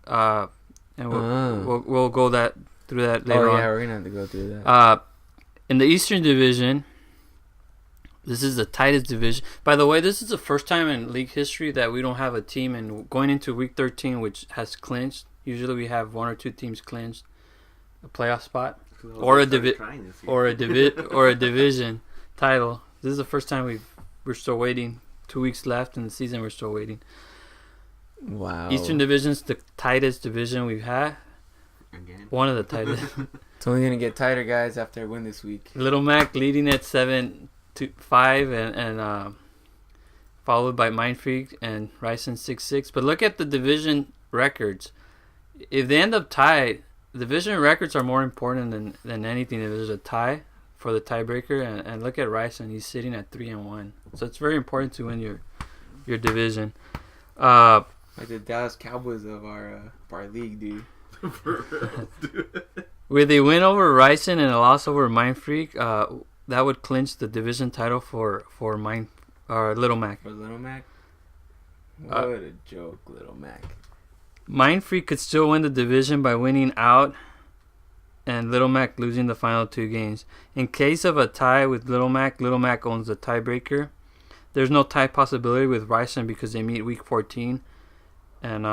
Speaker 3: And we'll go through that later on.
Speaker 1: Oh yeah, we're gonna have to go through that.
Speaker 3: In the Eastern Division, this is the tightest division. By the way, this is the first time in league history that we don't have a team, and going into week 13, which has clinched. Usually we have 1 or 2 teams clinched a playoff spot or a division title. This is the first time we're still waiting. 2 weeks left in the season, we're still waiting.
Speaker 1: Wow.
Speaker 3: Eastern Division's the tightest division we've had.
Speaker 2: Again.
Speaker 3: One of the tightest.
Speaker 1: It's only gonna get tighter, guys, after I win this week.
Speaker 3: Little Mac leading at 7-5 and followed by Mind Freak and Ryson 6-6. But look at the division records. If they end up tied, division records are more important than anything. If there's a tie for the tiebreaker, and look at Ryson, he's sitting at 3-1. So it's very important to win your division.
Speaker 1: Like the Dallas Cowboys of our league, dude.
Speaker 3: With a win over Ryson and a loss over Mind Freak, that would clinch the division title for Little Mac.
Speaker 1: For Little Mac? What a joke, Little Mac.
Speaker 3: Mind Freak could still win the division by winning out and Little Mac losing the final 2 games. In case of a tie with Little Mac owns the tiebreaker. There's no tie possibility with Ryson because they meet week 14, and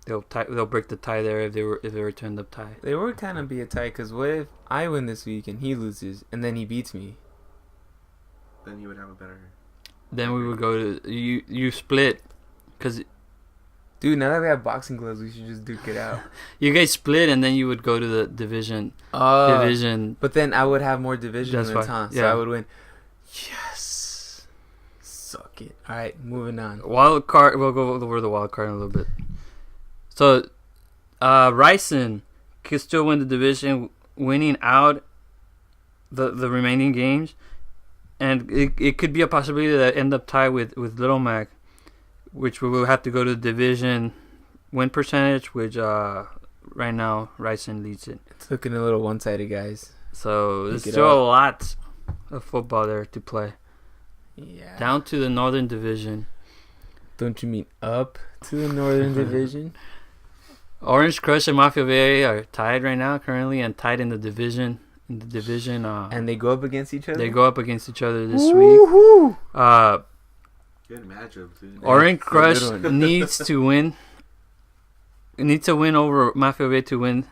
Speaker 3: they'll break the tie there if they were to end up tie.
Speaker 1: They would kind of be a tie, because what if I win this week and he loses and then he beats me?
Speaker 2: Then he would have a better.
Speaker 3: Then we would go to you split, because
Speaker 1: dude, now that we have boxing gloves, we should just duke it out.
Speaker 3: You guys split, and then you would go to the division.
Speaker 1: But then I would have more division wins, huh? So I would win. Yes. Suck it. All right, moving on.
Speaker 3: Wild card. We'll go over the wild card in a little bit. So, Ryson could still win the division, winning out the remaining games, and it could be a possibility that end up tied with Little Mac, which we will have to go to the division win percentage, which right now Ryson leads it.
Speaker 1: It's looking a little one-sided, guys.
Speaker 3: So there's still a lot of football there to play.
Speaker 1: Yeah.
Speaker 3: Down to the Northern Division.
Speaker 1: Don't you mean up to the Northern Division?
Speaker 3: Orange Crush and Mafia Bay are tied right now, currently, and tied in the division. And
Speaker 1: they go up against each other.
Speaker 3: They go up against each other this week.
Speaker 2: Good matchup, dude.
Speaker 3: Orange Crush needs to win. Needs to win over Mafia Bay to win.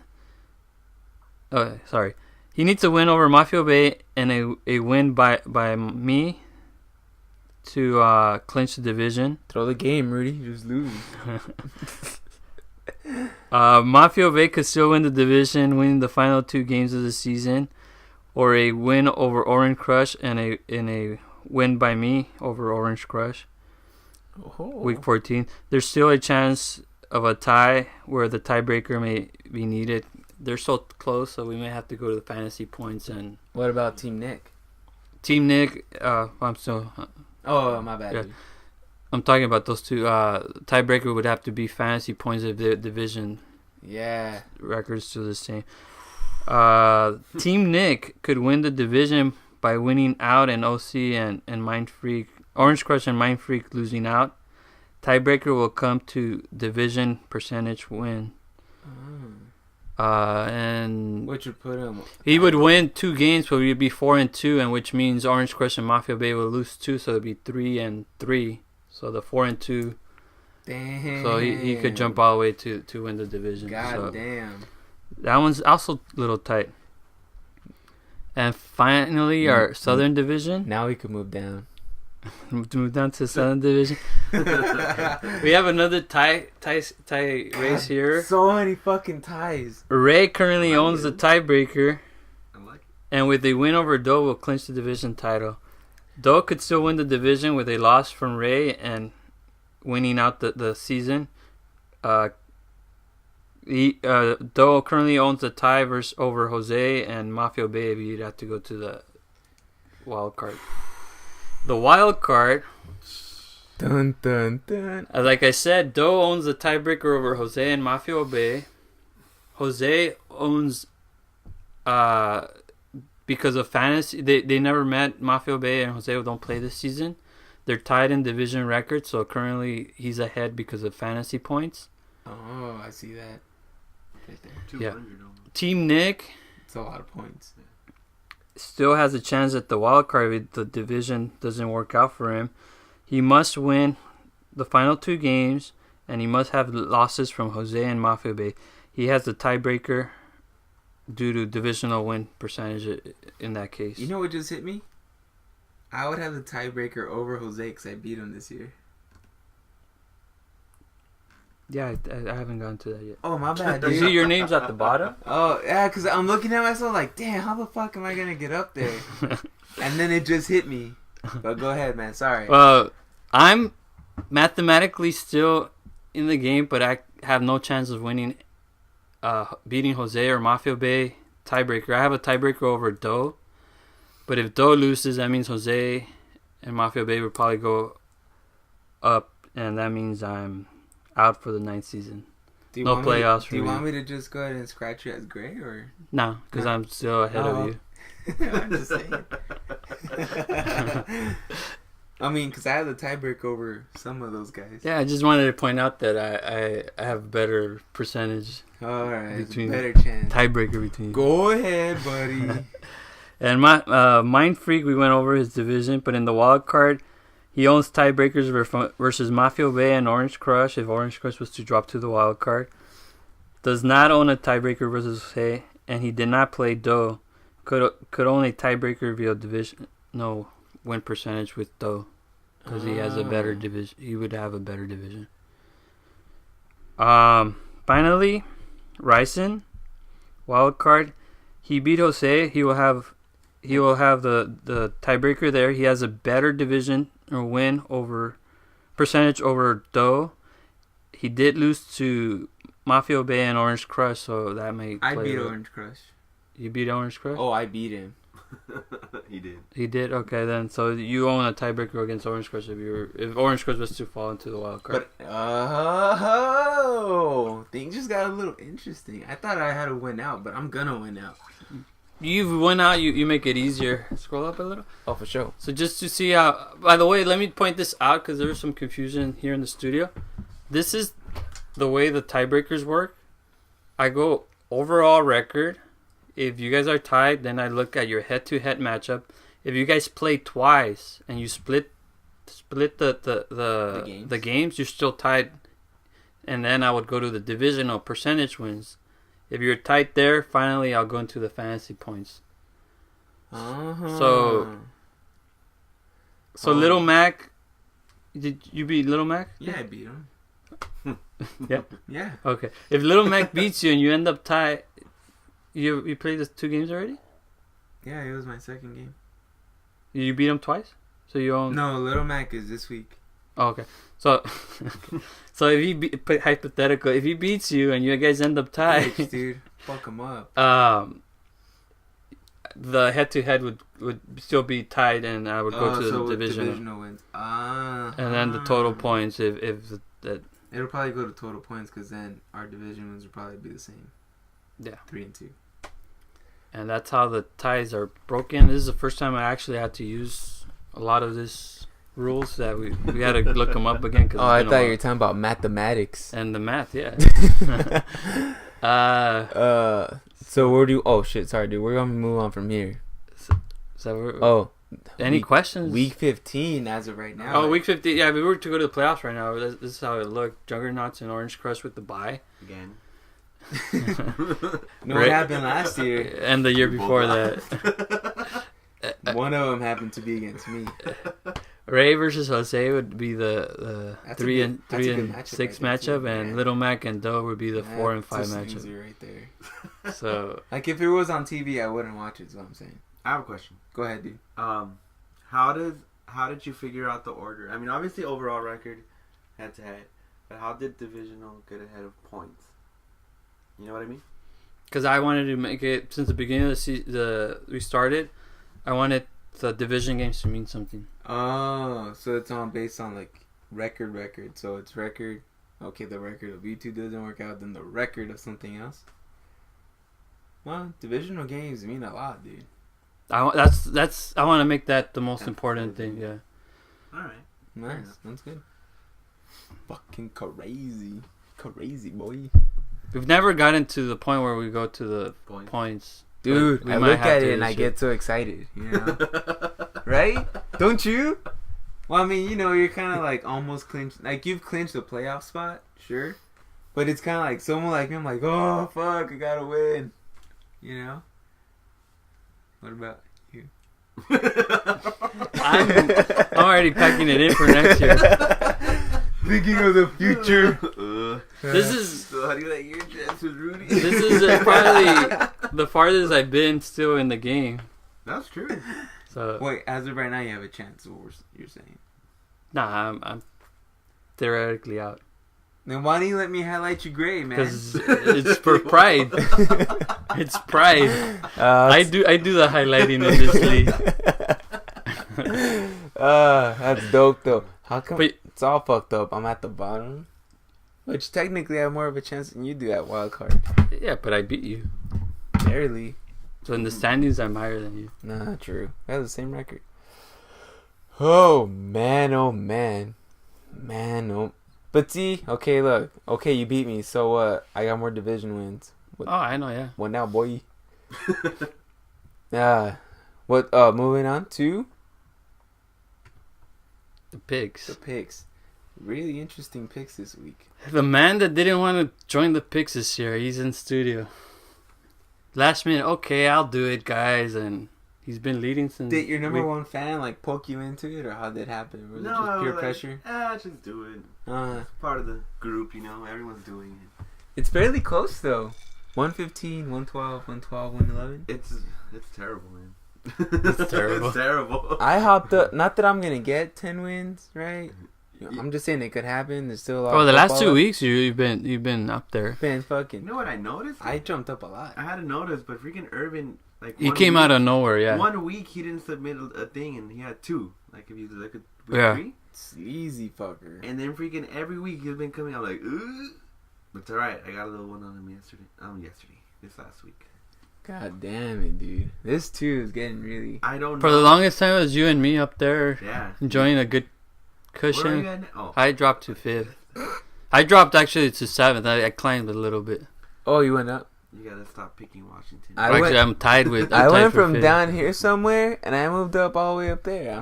Speaker 3: Oh, sorry. He needs to win over Mafia Bay and a win by me to clinch the division.
Speaker 1: Throw the game, Rudy. You just lose.
Speaker 3: Mafia Bay could still win the division, winning the final 2 games of the season, or a win over Orange Crush and a win by me over Orange Crush. Week 14. There's still a chance of a tie where the tiebreaker may be needed. They're so close, so we may have to go to the fantasy points. And
Speaker 1: what about Team Nick?
Speaker 3: Team Nick, I'm still.
Speaker 1: Oh, my bad.
Speaker 3: Yeah. I'm talking about those two. Tiebreaker would have to be fantasy points if the division.
Speaker 1: Yeah.
Speaker 3: Records still the same. Team Nick could win the division by winning out, and OC and Mind Freak, Orange Crush and Mind Freak losing out. Tiebreaker will come to division percentage win. And
Speaker 1: Which would put him.
Speaker 3: he would win 2 games, but he'd be 4-2, and which means Orange Crush and Mafia Bay would lose 2, so it'd be 3-3. So the 4-2.
Speaker 1: Damn.
Speaker 3: So he could jump all the way to win the division.
Speaker 1: God
Speaker 3: so
Speaker 1: damn.
Speaker 3: that one's also a little tight. And finally, our Southern Division.
Speaker 1: Now we could move down.
Speaker 3: Move down to the Southern Division. We have another tie race here.
Speaker 1: So many fucking ties.
Speaker 3: Ray currently owns the tiebreaker,
Speaker 6: I like it.
Speaker 3: and with a win over Doe, will clinch the division title. Doe could still win the division with a loss from Ray and winning out the season. Doe currently owns the tie over Jose and Mafia Bay. You'd have to go to the wild card. The wild card,
Speaker 1: Dun dun dun.
Speaker 3: like I said, Doe owns the tiebreaker over Jose and Mafia Bay. Jose owns, because of fantasy, they never met. Mafia Bay and Jose don't play this season. They're tied in division records, so currently he's ahead because of fantasy points.
Speaker 1: Oh, I see that. Right there.
Speaker 6: 200 almost.
Speaker 3: Team Nick
Speaker 1: It's a lot of points.
Speaker 3: still has a chance at the wild card if the division doesn't work out for him. He must win the final 2 games, and he must have losses from Jose and Mafia Bay. He has the tiebreaker due to divisional win percentage in that case.
Speaker 1: You know what just hit me? I would have the tiebreaker over Jose because I beat him this year.
Speaker 3: Yeah, I haven't gotten to that yet.
Speaker 1: Oh, my bad,
Speaker 3: You see
Speaker 1: dude.
Speaker 3: your name's at the bottom?
Speaker 1: Oh, yeah, because I'm looking at myself like, damn, how the fuck am I going to get up there? And then it just hit me. But go ahead, man. Sorry.
Speaker 3: Well, I'm mathematically still in the game, but I have no chance of winning, beating Jose or Mafia Bay tiebreaker. I have a tiebreaker over Doe, but if Doe loses, that means Jose and Mafia Bay would probably go up, and that means I'm out for the 9th season. No playoffs for
Speaker 1: Do you
Speaker 3: me.
Speaker 1: want me to just go ahead and scratch you as gray, or?
Speaker 3: No, because I'm still ahead of you.
Speaker 1: I'm just saying. I mean, because I have the tiebreaker over some of those guys.
Speaker 3: Yeah, I just wanted to point out that I have better percentage
Speaker 1: All right.
Speaker 3: Between-
Speaker 1: Better chance.
Speaker 3: tiebreaker between you.
Speaker 1: Go ahead, buddy.
Speaker 3: And my Mind Freak, we went over his division, but in the wild card, he owns tiebreakers versus Mafia Bay and Orange Crush if Orange Crush was to drop to the wild card. Does not own a tiebreaker versus Jose, and he did not play Doe. Could own a tiebreaker via division win percentage with Doe because he has a better division. He would have a better division. Finally, Ryson, wild card. He beat Jose. He will have the tiebreaker there. He has a better division or win over percentage over Doe. He did lose to Mafia Bay and Orange Crush, so that may play
Speaker 1: I beat
Speaker 3: a little.
Speaker 1: Orange Crush.
Speaker 3: You beat Orange Crush?
Speaker 1: Oh, I beat him.
Speaker 6: He did.
Speaker 3: He did? Okay, then. So you own a tiebreaker against Orange Crush if Orange Crush was to fall into the wild card.
Speaker 1: But, things just got a little interesting. I thought I had to win out, but I'm going to win out.
Speaker 3: You've went out, you make it easier. Scroll up a little.
Speaker 1: Oh, for sure.
Speaker 3: So just to see how... By the way, let me point this out because there was some confusion here in the studio. This is the way the tiebreakers work. I go overall record. If you guys are tied, then I look at your head-to-head matchup. If you guys play twice and you split the games, you're still tied. And then I would go to the divisional percentage wins. If you're tight there, finally I'll go into the fantasy points.
Speaker 1: Uh-huh.
Speaker 3: So Little Mac, did you beat Little Mac?
Speaker 1: Yeah, I beat him.
Speaker 3: Yeah?
Speaker 1: Yeah.
Speaker 3: Okay. If Little Mac beats you and you end up tied, you played the 2 games already?
Speaker 1: Yeah, it was my second game.
Speaker 3: You beat him twice? So you own...
Speaker 1: No, Little Mac is this week.
Speaker 3: Oh, okay. So, so if he hypothetical, if he beats you and you guys end up tied,
Speaker 1: Bitch, dude, fuck him up.
Speaker 3: The head-to-head would still be tied, and I would go to the
Speaker 1: divisional wins.
Speaker 3: And then the total points, if
Speaker 1: it'll probably go to total points because then our division wins will probably be the same.
Speaker 3: Yeah.
Speaker 1: 3-2.
Speaker 3: And that's how the ties are broken. This is the first time I actually had to use a lot of this rules that we had to look them up again.
Speaker 1: Oh, I thought you were talking about mathematics.
Speaker 3: And the math, yeah.
Speaker 1: So where do you... Oh, shit. Sorry, dude. We're going to move on from here.
Speaker 3: Any questions?
Speaker 1: Week 15 as of right now.
Speaker 3: Oh, week 15. Yeah, we were to go to the playoffs right now. This is how it looked. Juggernauts and Orange Crush with the bye.
Speaker 6: Again.
Speaker 1: No, what happened last year?
Speaker 3: And the year before that.
Speaker 1: One of them happened to be against me.
Speaker 3: Ray versus Jose would be the 3 and 6 matchup, and Little Mac and Doe would be the 4 and 5 matchup.
Speaker 1: Right there.
Speaker 3: So,
Speaker 1: like, if it was on TV, I wouldn't watch it. Is what I'm saying.
Speaker 6: I have a question.
Speaker 1: Go ahead, dude.
Speaker 6: How did you figure out the order? I mean, obviously overall record, head to head, but how did divisional get ahead of points? You know what I mean?
Speaker 3: because I wanted to make it since the beginning of we started. I wanted the division games to mean something.
Speaker 1: Oh, so it's based on like record. So it's record. Okay, the record of U2 doesn't work out, then the record of something else. Well, divisional games mean a lot, dude.
Speaker 3: I want to make that the most important thing. Yeah.
Speaker 6: All right.
Speaker 1: Nice. That's good. Fucking crazy, boy.
Speaker 3: We've never gotten to the point where we go to the points.
Speaker 1: Dude, I look at it and I get so excited, you know? Right? Don't you? Well, I mean, you know, you're kind of like almost clinched. Like, you've clinched a playoff spot, sure. But it's kind of like someone like him, like, oh, fuck, I gotta win. You know? What about you?
Speaker 3: I'm already packing it in for next year.
Speaker 1: Thinking of the future.
Speaker 3: This is
Speaker 6: So how do you like your chances, Rudy?
Speaker 3: this is probably the farthest I've been still in the game.
Speaker 6: That's true.
Speaker 3: So
Speaker 1: Wait, as of right now, you have a chance. What you're saying?
Speaker 3: nah, I'm theoretically out
Speaker 1: Then why don't you let me highlight you gray, man?
Speaker 3: because it's for pride. It's pride. I do the highlighting in this league.
Speaker 1: That's dope though. How come
Speaker 3: But-
Speaker 1: it's all fucked up? I'm at the bottom, which technically I have more of a chance than you do at wild card.
Speaker 3: Yeah, but I beat you.
Speaker 1: Barely.
Speaker 3: So in the standings, I'm higher than you.
Speaker 1: Nah, not true. We have the same record. Oh man, oh man, oh. But see, okay, look, okay, you beat me. So what? I got more division wins.
Speaker 3: Oh, I know, yeah.
Speaker 1: What now, boy? What? Moving on to
Speaker 3: The picks.
Speaker 1: the picks. Really interesting picks this week.
Speaker 3: The man that didn't want to join the picks this year, he's in studio. Last minute, okay, I'll do it, guys, and he's been leading since.
Speaker 1: Did your number one fan like poke you into it, or how did it happen? Was it just pure pressure?
Speaker 6: Just do it.
Speaker 1: Uh,
Speaker 6: Part of the group, you know. Everyone's doing it.
Speaker 1: it's fairly close though. 115, 112, 112, 111.
Speaker 6: It's terrible, man.
Speaker 3: It's terrible.
Speaker 6: It's terrible.
Speaker 1: I hopped up. Not that I'm gonna get 10 wins, right? I'm just saying it could happen. There's still a lot.
Speaker 3: Oh,
Speaker 1: of
Speaker 3: the last
Speaker 1: football
Speaker 3: 2
Speaker 1: left.
Speaker 3: weeks you've been up there.
Speaker 1: Been fucking.
Speaker 6: You know what I noticed?
Speaker 1: I jumped up a lot.
Speaker 6: I had to notice, but freaking Irvin, like
Speaker 3: He came out of nowhere, yeah.
Speaker 6: 1 week he didn't submit a thing, and he had 2. Like if you look at week
Speaker 3: Yeah.
Speaker 6: 3,
Speaker 1: Sleazy fucker.
Speaker 6: and then freaking every week he's been coming out like, ugh. But it's alright. I got a little one on him this last week.
Speaker 1: God damn it, dude. This too is getting really.
Speaker 6: I don't know.
Speaker 3: For the longest time, it was you and me up there
Speaker 6: Yeah.
Speaker 3: enjoying a good
Speaker 6: Where are you
Speaker 3: cushion.
Speaker 6: at now? Oh.
Speaker 3: I dropped to 5th. I dropped actually to 7th. I climbed a little bit.
Speaker 1: Oh, you went up.
Speaker 6: You gotta stop picking Washington.
Speaker 3: Actually, I'm tied with.
Speaker 1: I
Speaker 3: I'm tied
Speaker 1: went
Speaker 3: for
Speaker 1: from
Speaker 3: 5th.
Speaker 1: down here somewhere, and I moved up all the way up there.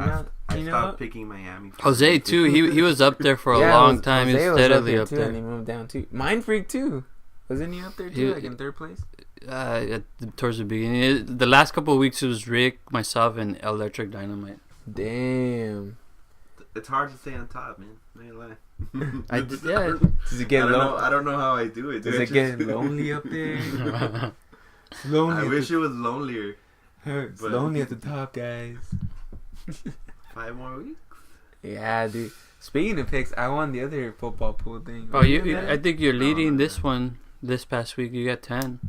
Speaker 6: I
Speaker 1: You know
Speaker 6: stopped
Speaker 1: what?
Speaker 6: picking Miami.
Speaker 3: Jose too. He was up there for a
Speaker 1: Yeah,
Speaker 3: long time. He
Speaker 1: Jose
Speaker 3: was
Speaker 1: was
Speaker 3: steadily
Speaker 1: there
Speaker 3: up
Speaker 1: too,
Speaker 3: there.
Speaker 1: and he moved down too. Mind Freak too. Wasn't he up there too,
Speaker 3: He-
Speaker 1: like in 3rd place?
Speaker 3: Towards the beginning, the last couple of weeks it was Rick, myself, and Electric Dynamite.
Speaker 1: Damn.
Speaker 6: It's hard to stay on top, man. I ain't lying.
Speaker 3: Yeah.
Speaker 1: Does it get
Speaker 6: I don't know how I do it.
Speaker 1: Does
Speaker 6: dude.
Speaker 1: it get lonely up there? It's lonely.
Speaker 6: I
Speaker 1: at
Speaker 6: wish
Speaker 1: the,
Speaker 6: it was lonelier.
Speaker 1: it's
Speaker 6: but-
Speaker 1: lonely at the top, guys.
Speaker 6: 5 more weeks.
Speaker 1: Yeah, dude. Speaking of picks, I won the other football pool thing.
Speaker 3: Oh, I think you're leading this one. This past week, you got 10.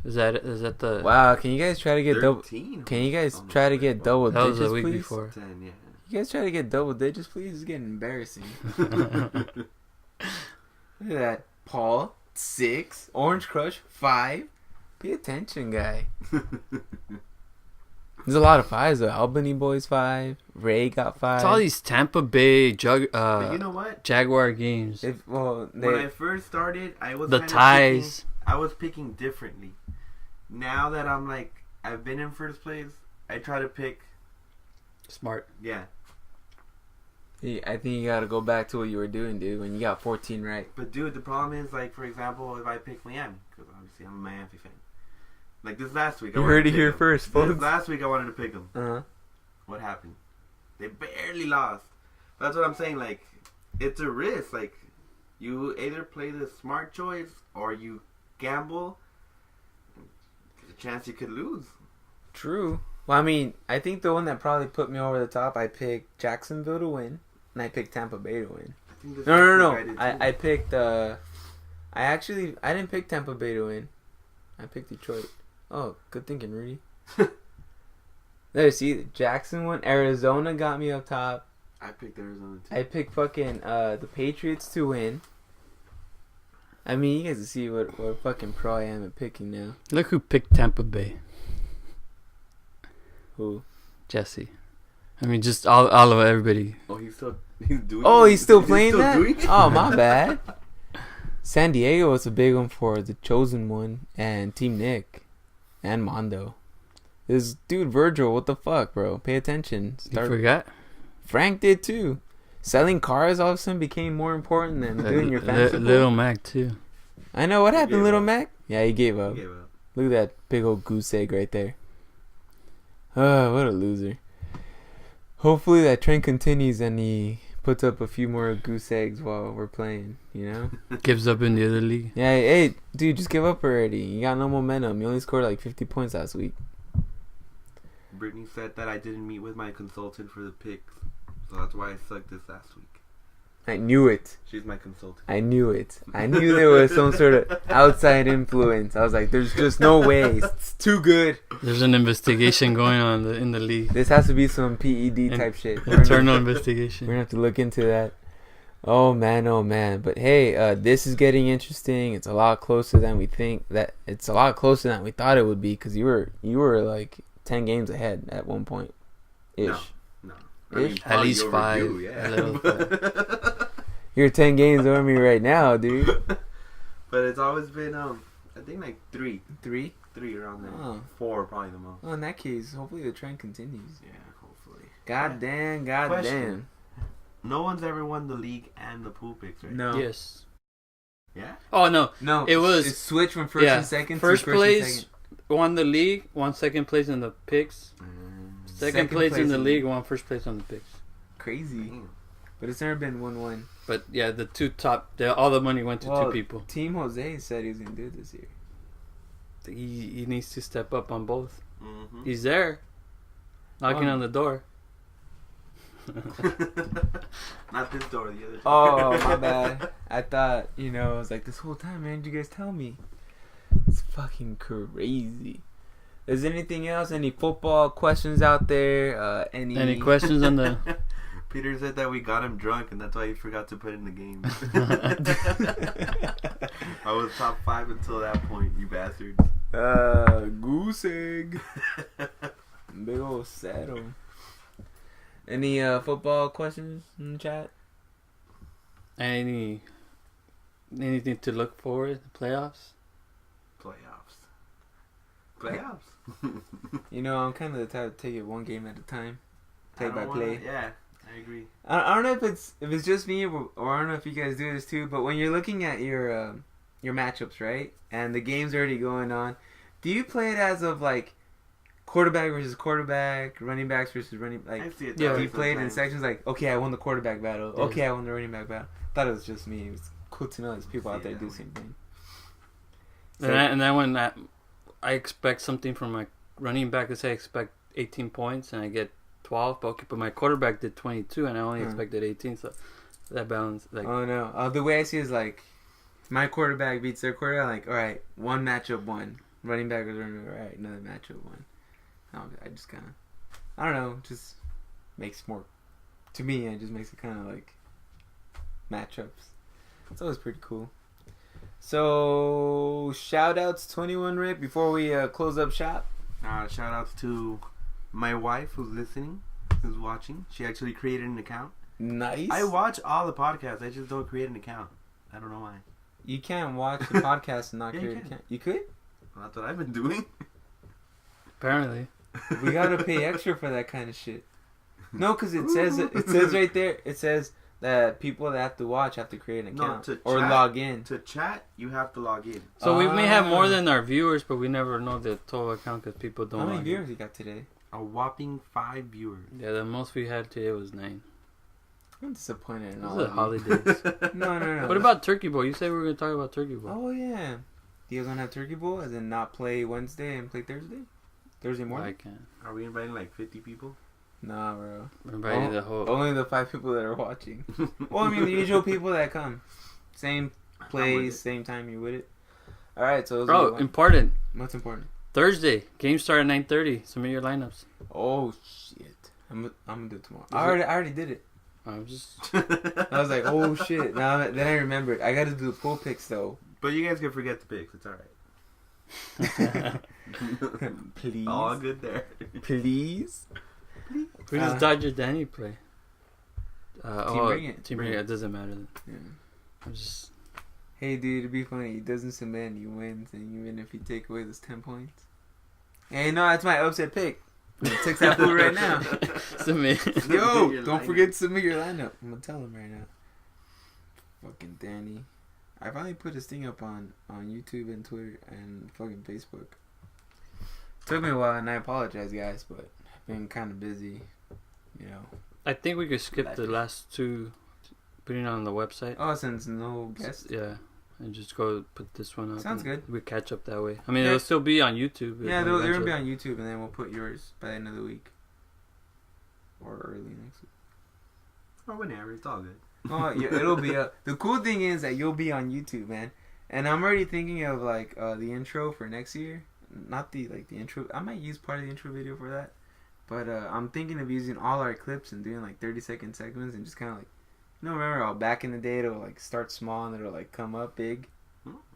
Speaker 3: Is that the?
Speaker 1: Wow, can you guys try to get double?
Speaker 6: 13.
Speaker 1: Can you guys try to get double
Speaker 3: That was
Speaker 1: digits,
Speaker 3: the week
Speaker 1: please?
Speaker 3: before.
Speaker 6: 10, yeah.
Speaker 1: You guys try to get double digits, please. It's getting embarrassing. Look at that, Paul 6, Orange Crush 5. Pay attention, guy. There's a lot of 5s though. Albany Boys 5. Ray got 5.
Speaker 3: It's all these Tampa Bay
Speaker 6: But you know what?
Speaker 3: Jaguar games.
Speaker 1: If, well,
Speaker 6: When I first started, I was
Speaker 3: The
Speaker 6: kinda
Speaker 3: ties.
Speaker 6: Picking, I was picking differently. Now that I'm like, I've been in first place, I try to pick
Speaker 3: Smart.
Speaker 6: Yeah.
Speaker 1: I think you gotta go back to what you were doing, dude, when you got 14 right.
Speaker 6: But, dude, the problem is, like, for example, if I pick Miami, because obviously I'm a Miami fan. Like, this last week,
Speaker 1: You heard it here first, folks.
Speaker 6: This last week, I wanted to pick them.
Speaker 1: Uh-huh.
Speaker 6: What happened? They barely lost. That's what I'm saying. Like, it's a risk. Like, you either play the smart choice or you gamble. There's a chance you could lose.
Speaker 1: True. Well, I mean, I think the one that probably put me over the top, I picked Jacksonville to win, and I picked Tampa Bay to win. No. I picked, I didn't pick Tampa Bay to win. I picked Detroit. Oh, good thinking, Rudy. There, see, Jackson won. Arizona got me up top.
Speaker 6: I picked Arizona too.
Speaker 1: I picked fucking the Patriots to win. I mean, you guys can see what fucking pro I am at picking now.
Speaker 3: Look who picked Tampa Bay.
Speaker 1: Who?
Speaker 3: Jesse. I mean, just all of everybody.
Speaker 6: Oh, he's still
Speaker 1: playing that? Oh, my bad. San Diego was a big one for the Chosen One and Team Nick and Mondo. This dude Virgil, what the fuck, bro? Pay attention.
Speaker 3: You forgot?
Speaker 1: Frank did too. Selling cars all of a sudden became more important than doing your fantasy.
Speaker 3: Little Mac too.
Speaker 1: I know what happened, Little Mac. Yeah, he gave up.
Speaker 6: He gave up.
Speaker 1: Look at that big old goose egg right there. Oh, what a loser. Hopefully that trend continues and he puts up a few more goose eggs while we're playing, you know?
Speaker 3: Gives up in the other league.
Speaker 1: Yeah, hey, dude, just give up already. You got no momentum. You only scored like 50 points last week.
Speaker 6: Brittany said that I didn't meet with my consultant for the picks, so that's why I sucked this last week.
Speaker 1: I knew it.
Speaker 6: She's my consultant.
Speaker 1: I knew it. I knew there was some sort of outside influence. I was like, there's just no way. It's too good.
Speaker 3: There's an investigation going on in the league.
Speaker 1: This has to be some PED type shit.
Speaker 3: Internal investigation.
Speaker 1: We're going to have to look into that. Oh, man. But, hey, this is getting interesting. It's a lot closer than we think. It's a lot closer than we thought it would be because you were like 10 games ahead at one point. Ish.
Speaker 6: No.
Speaker 1: I mean,
Speaker 3: at least 5.
Speaker 6: You, yeah.
Speaker 1: You're 10 games over me right now, dude.
Speaker 6: But it's always been, I think like 3.
Speaker 1: 3?
Speaker 6: 3 around there.
Speaker 1: Oh.
Speaker 6: 4 probably the most.
Speaker 1: Well, in that case, hopefully the trend continues.
Speaker 6: Yeah, hopefully.
Speaker 1: God damn.
Speaker 6: No one's ever won the league and the pool picks, right?
Speaker 1: No.
Speaker 3: Yes.
Speaker 6: Yeah?
Speaker 3: Oh, no.
Speaker 1: No.
Speaker 3: It
Speaker 1: switched from first and second
Speaker 3: first
Speaker 1: to
Speaker 3: place,
Speaker 1: and second.
Speaker 3: won the league, won second place in the picks. Second place in the league, won first place on the picks.
Speaker 1: Crazy.
Speaker 6: Damn.
Speaker 1: But it's never been 1-1.
Speaker 3: But yeah, the two top, all the money went to 2 people.
Speaker 1: Team Jose said he was going to do it this year.
Speaker 3: He needs to step up on both.
Speaker 6: Mm-hmm.
Speaker 3: He's there, knocking on the door.
Speaker 6: Not this door, the other door.
Speaker 1: Oh, my bad. I thought, I was like, this whole time, man, did you guys tell me? It's fucking crazy. Is there anything else? Any football questions out there?
Speaker 3: Any questions on the...
Speaker 6: Peter said that we got him drunk, and that's why he forgot to put in the game. I was top 5 until that point, you bastards.
Speaker 1: Goose egg. Big old saddle. Any football questions in the chat?
Speaker 3: Anything to look forward to? Playoffs?
Speaker 1: I'm kind of the type to take it one game at a time. Play by play.
Speaker 6: Yeah, I agree.
Speaker 1: I don't know if it's just me or I don't know if you guys do this too, but when you're looking at your matchups, right, and the game's already going on, do you play it as of like quarterback versus quarterback, running backs versus running like?
Speaker 6: I see it.
Speaker 1: Yeah, you play it in sections like, okay, I won the quarterback battle. Yeah. Okay, I won the running back battle. Thought it was just me. It was cool to know there's people out there do the same thing.
Speaker 3: And then when I expect something from my running back, let's say I expect 18 points and I get 12, but my quarterback did 22 and I only expected 18, so that balance. Like,
Speaker 1: oh no, the way I see it is like, my quarterback beats their quarterback, like, all right, one matchup won. Running back was running, all right, another matchup won. I just kind of, I don't know, just makes more, to me, it just makes it kind of like matchups. It's always pretty cool. So, shout outs 21 Rip before we close up shop.
Speaker 6: Shout outs to my wife who's listening, who's watching. She actually created an account.
Speaker 1: Nice.
Speaker 6: I watch all the podcasts. I just don't create an account. I don't know why.
Speaker 1: You can't watch the podcast and not create an account. You could?
Speaker 6: Well, that's what I've been doing.
Speaker 3: Apparently.
Speaker 1: We gotta pay extra for that kind of shit. No, because it says right there. It says that people that have to watch have to create an account or log in.
Speaker 6: To chat, you have to log in.
Speaker 3: So we may have more than our viewers, but we never know the total account because people don't.
Speaker 1: How many
Speaker 3: log
Speaker 1: viewers
Speaker 3: in.
Speaker 1: you got today?
Speaker 6: A whopping 5 viewers.
Speaker 3: Yeah, the most we had today was 9.
Speaker 1: I'm disappointed in
Speaker 3: Those
Speaker 1: all
Speaker 3: are
Speaker 1: of you.
Speaker 3: holidays.
Speaker 1: No.
Speaker 3: What about Turkey Bowl? You said we were going to talk about Turkey Bowl.
Speaker 1: Oh, yeah. You guys want to have Turkey Bowl as in not play Wednesday and play Thursday? Thursday morning?
Speaker 3: I can't.
Speaker 6: Are we inviting like 50 people?
Speaker 1: Nah, bro.
Speaker 3: We're inviting the whole.
Speaker 1: Only the 5 people that are watching. Well, I mean, the usual people that come. Same place, same time, you with it? Alright, so...
Speaker 3: Bro, important.
Speaker 1: What's important?
Speaker 3: Thursday. Game start at 9:30. Submit your lineups.
Speaker 1: Oh, shit. I'm gonna do it tomorrow. I already did it.
Speaker 3: I'm just...
Speaker 1: I was like, oh, shit. Then I remembered. I gotta do the pool picks, though.
Speaker 6: But you guys can forget the picks. It's alright.
Speaker 1: Please.
Speaker 6: All good there.
Speaker 1: Please.
Speaker 3: Who does Dodger Danny play?
Speaker 1: Bring It.
Speaker 3: Team Bring It. It doesn't matter.
Speaker 1: Yeah.
Speaker 3: I'm just...
Speaker 1: Hey, dude, it'd be funny. He doesn't submit, he wins, and even if you take away those 10 points. Hey, no, that's my upset pick. Text that fool right now.
Speaker 3: Submit.
Speaker 1: Yo, don't forget to submit your lineup. I'm gonna tell him right now. Fucking Danny. I finally put his thing up on YouTube and Twitter and fucking Facebook. Took me a while, and I apologize, guys, but I've been kind of busy, you know.
Speaker 3: I think we could skip the last 2, putting it on the website.
Speaker 1: Oh, since no guests?
Speaker 3: Yeah. And just go put this one up.
Speaker 1: Sounds good.
Speaker 3: We catch up that way. I mean, it'll still be on YouTube.
Speaker 1: Yeah, they're going to be on YouTube, and then we'll put yours by the end of the week. Or early next week.
Speaker 6: Or whenever. It's all good.
Speaker 1: Oh, yeah, it'll be up. The cool thing is that you'll be on YouTube, man. And I'm already thinking of, like, the intro for next year. Not the intro. I might use part of the intro video for that. But I'm thinking of using all our clips and doing, like, 30-second segments and just kind of, like, you know, remember how back in the day it'll like start small and it'll like come up big,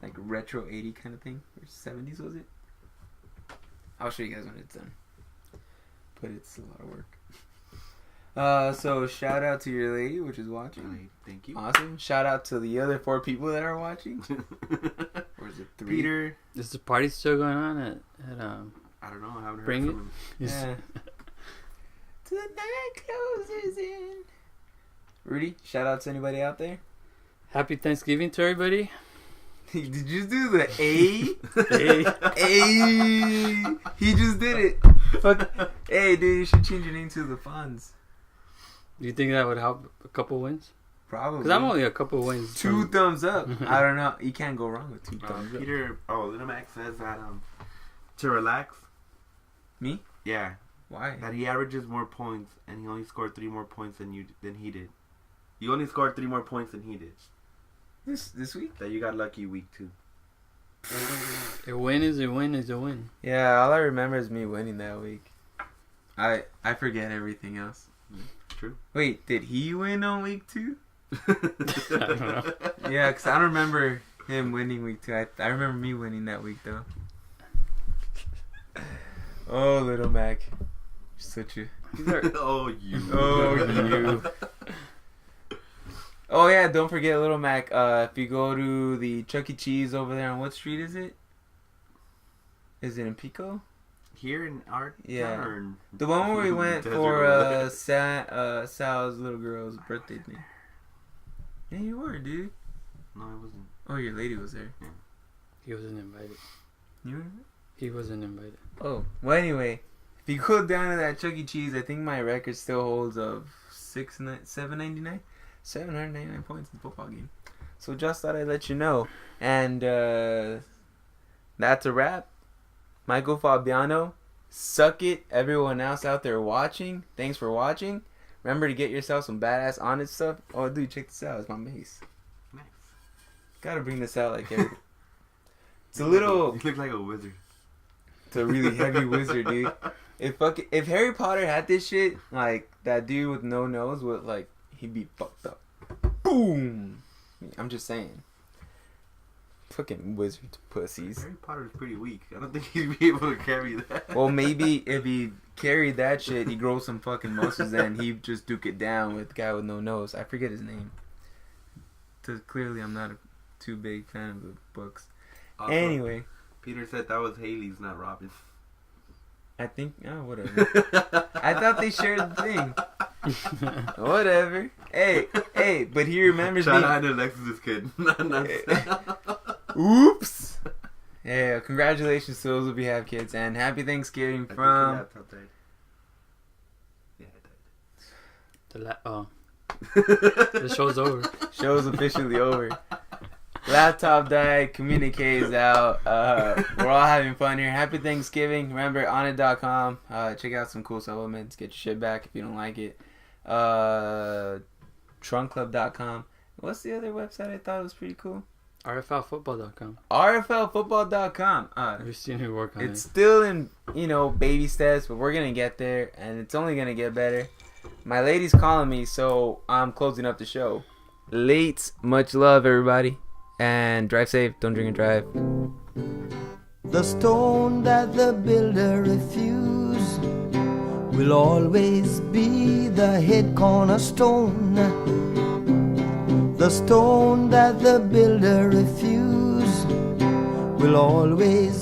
Speaker 1: like retro 80 kind of thing, or 70s was it? I'll show you guys when it's done. But it's a lot of work. So shout out to your lady, which is watching.
Speaker 6: Thank you.
Speaker 1: Awesome. Shout out to the other 4 people that are watching. Or is it 3?
Speaker 6: Peter.
Speaker 3: Is the party still going on at
Speaker 6: I don't know. I haven't heard
Speaker 3: Bring
Speaker 6: from him.
Speaker 1: Yeah. The night closes in. Rudy, shout out to anybody out there.
Speaker 3: Happy Thanksgiving to everybody.
Speaker 1: Did you do the A?
Speaker 3: Hey.
Speaker 1: A. He just did it. Fuck. Hey, dude, you should change your name to the Fonz.
Speaker 3: Do you think that would help a couple wins?
Speaker 1: Probably.
Speaker 3: Because I'm only a couple wins.
Speaker 1: 2 thumbs up. I don't know. You can't go wrong with 2 thumbs up.
Speaker 6: Peter. Oh, Little Mac says that to relax.
Speaker 1: Me?
Speaker 6: Yeah.
Speaker 1: Why?
Speaker 6: That he averages more points and he only scored 3 more points than he did. You only scored 3 more points than he did.
Speaker 1: This week?
Speaker 6: That you got lucky week 2.
Speaker 3: A win is a win is a win.
Speaker 1: Yeah, all I remember is me winning that week. I forget everything else.
Speaker 6: True.
Speaker 1: Wait, did he win on week 2?
Speaker 3: I don't know.
Speaker 1: Yeah, because I don't remember him winning week 2. I remember me winning that week, though. Oh, Little Mac. You're such a...
Speaker 6: Oh, you.
Speaker 1: Oh, you. Oh, yeah, don't forget Little Mac. If you go to the Chuck E. Cheese over there on what street is it? Is it in Pico?
Speaker 6: Here in our
Speaker 1: Yeah.
Speaker 6: town? Or
Speaker 1: The one where we went
Speaker 6: Desert
Speaker 1: for
Speaker 6: Road?
Speaker 1: Sal's little girl's birthday thing. Yeah, you were, dude.
Speaker 6: No, I wasn't.
Speaker 1: Oh, your lady was there.
Speaker 3: He wasn't invited.
Speaker 1: You were?
Speaker 3: He wasn't invited.
Speaker 1: Oh, well, anyway, if you go down to that Chuck E. Cheese, I think my record still holds of $799 points in the football game. So just thought I'd let you know. And that's a wrap. Michael Fabiano, suck it. Everyone else out there watching, thanks for watching. Remember to get yourself some badass honest stuff. Oh, dude, check this out. It's my mace.
Speaker 6: Nice.
Speaker 1: Gotta bring this out like every... It's a little...
Speaker 6: You look like a wizard.
Speaker 1: It's a really heavy wizard, dude. If Harry Potter had this shit, like, that dude with no nose would, like, he'd be fucked up. Boom! I'm just saying. Fucking wizard pussies.
Speaker 6: Harry Potter's pretty weak. I don't think he'd be able to carry that.
Speaker 1: Well, maybe if he carried that shit, he grows some fucking muscles and he'd just duke it down with the guy with no nose. I forget his name. Clearly, I'm not a too big fan of the books.
Speaker 6: Also,
Speaker 1: Anyway,
Speaker 6: Peter said that was Haley's, not Robin's.
Speaker 1: I think whatever. I thought they shared the thing. Whatever. Hey, but he remembers me.
Speaker 6: Shout out to Alexis' kid.
Speaker 1: Oops. Yeah, congratulations to those of you who have kids, and happy Thanksgiving from.
Speaker 3: The show's over.
Speaker 1: Show's officially over. Laptop died. Communiques out. We're all having fun here. Happy Thanksgiving. Remember, onit.com. Check out some cool supplements. Get your shit back if you don't like it. Trunkclub.com. What's the other website I thought was pretty cool?
Speaker 3: RFLfootball.com.
Speaker 1: RFLfootball.com.
Speaker 3: We're still new work on it.
Speaker 1: It's still in, baby steps, but we're going to get there, and it's only going to get better. My lady's calling me, so I'm closing up the show. Late. Much love, everybody. And drive safe. Don't drink and drive.
Speaker 4: The stone that the builder refused will always be the head cornerstone. The stone that the builder refused will always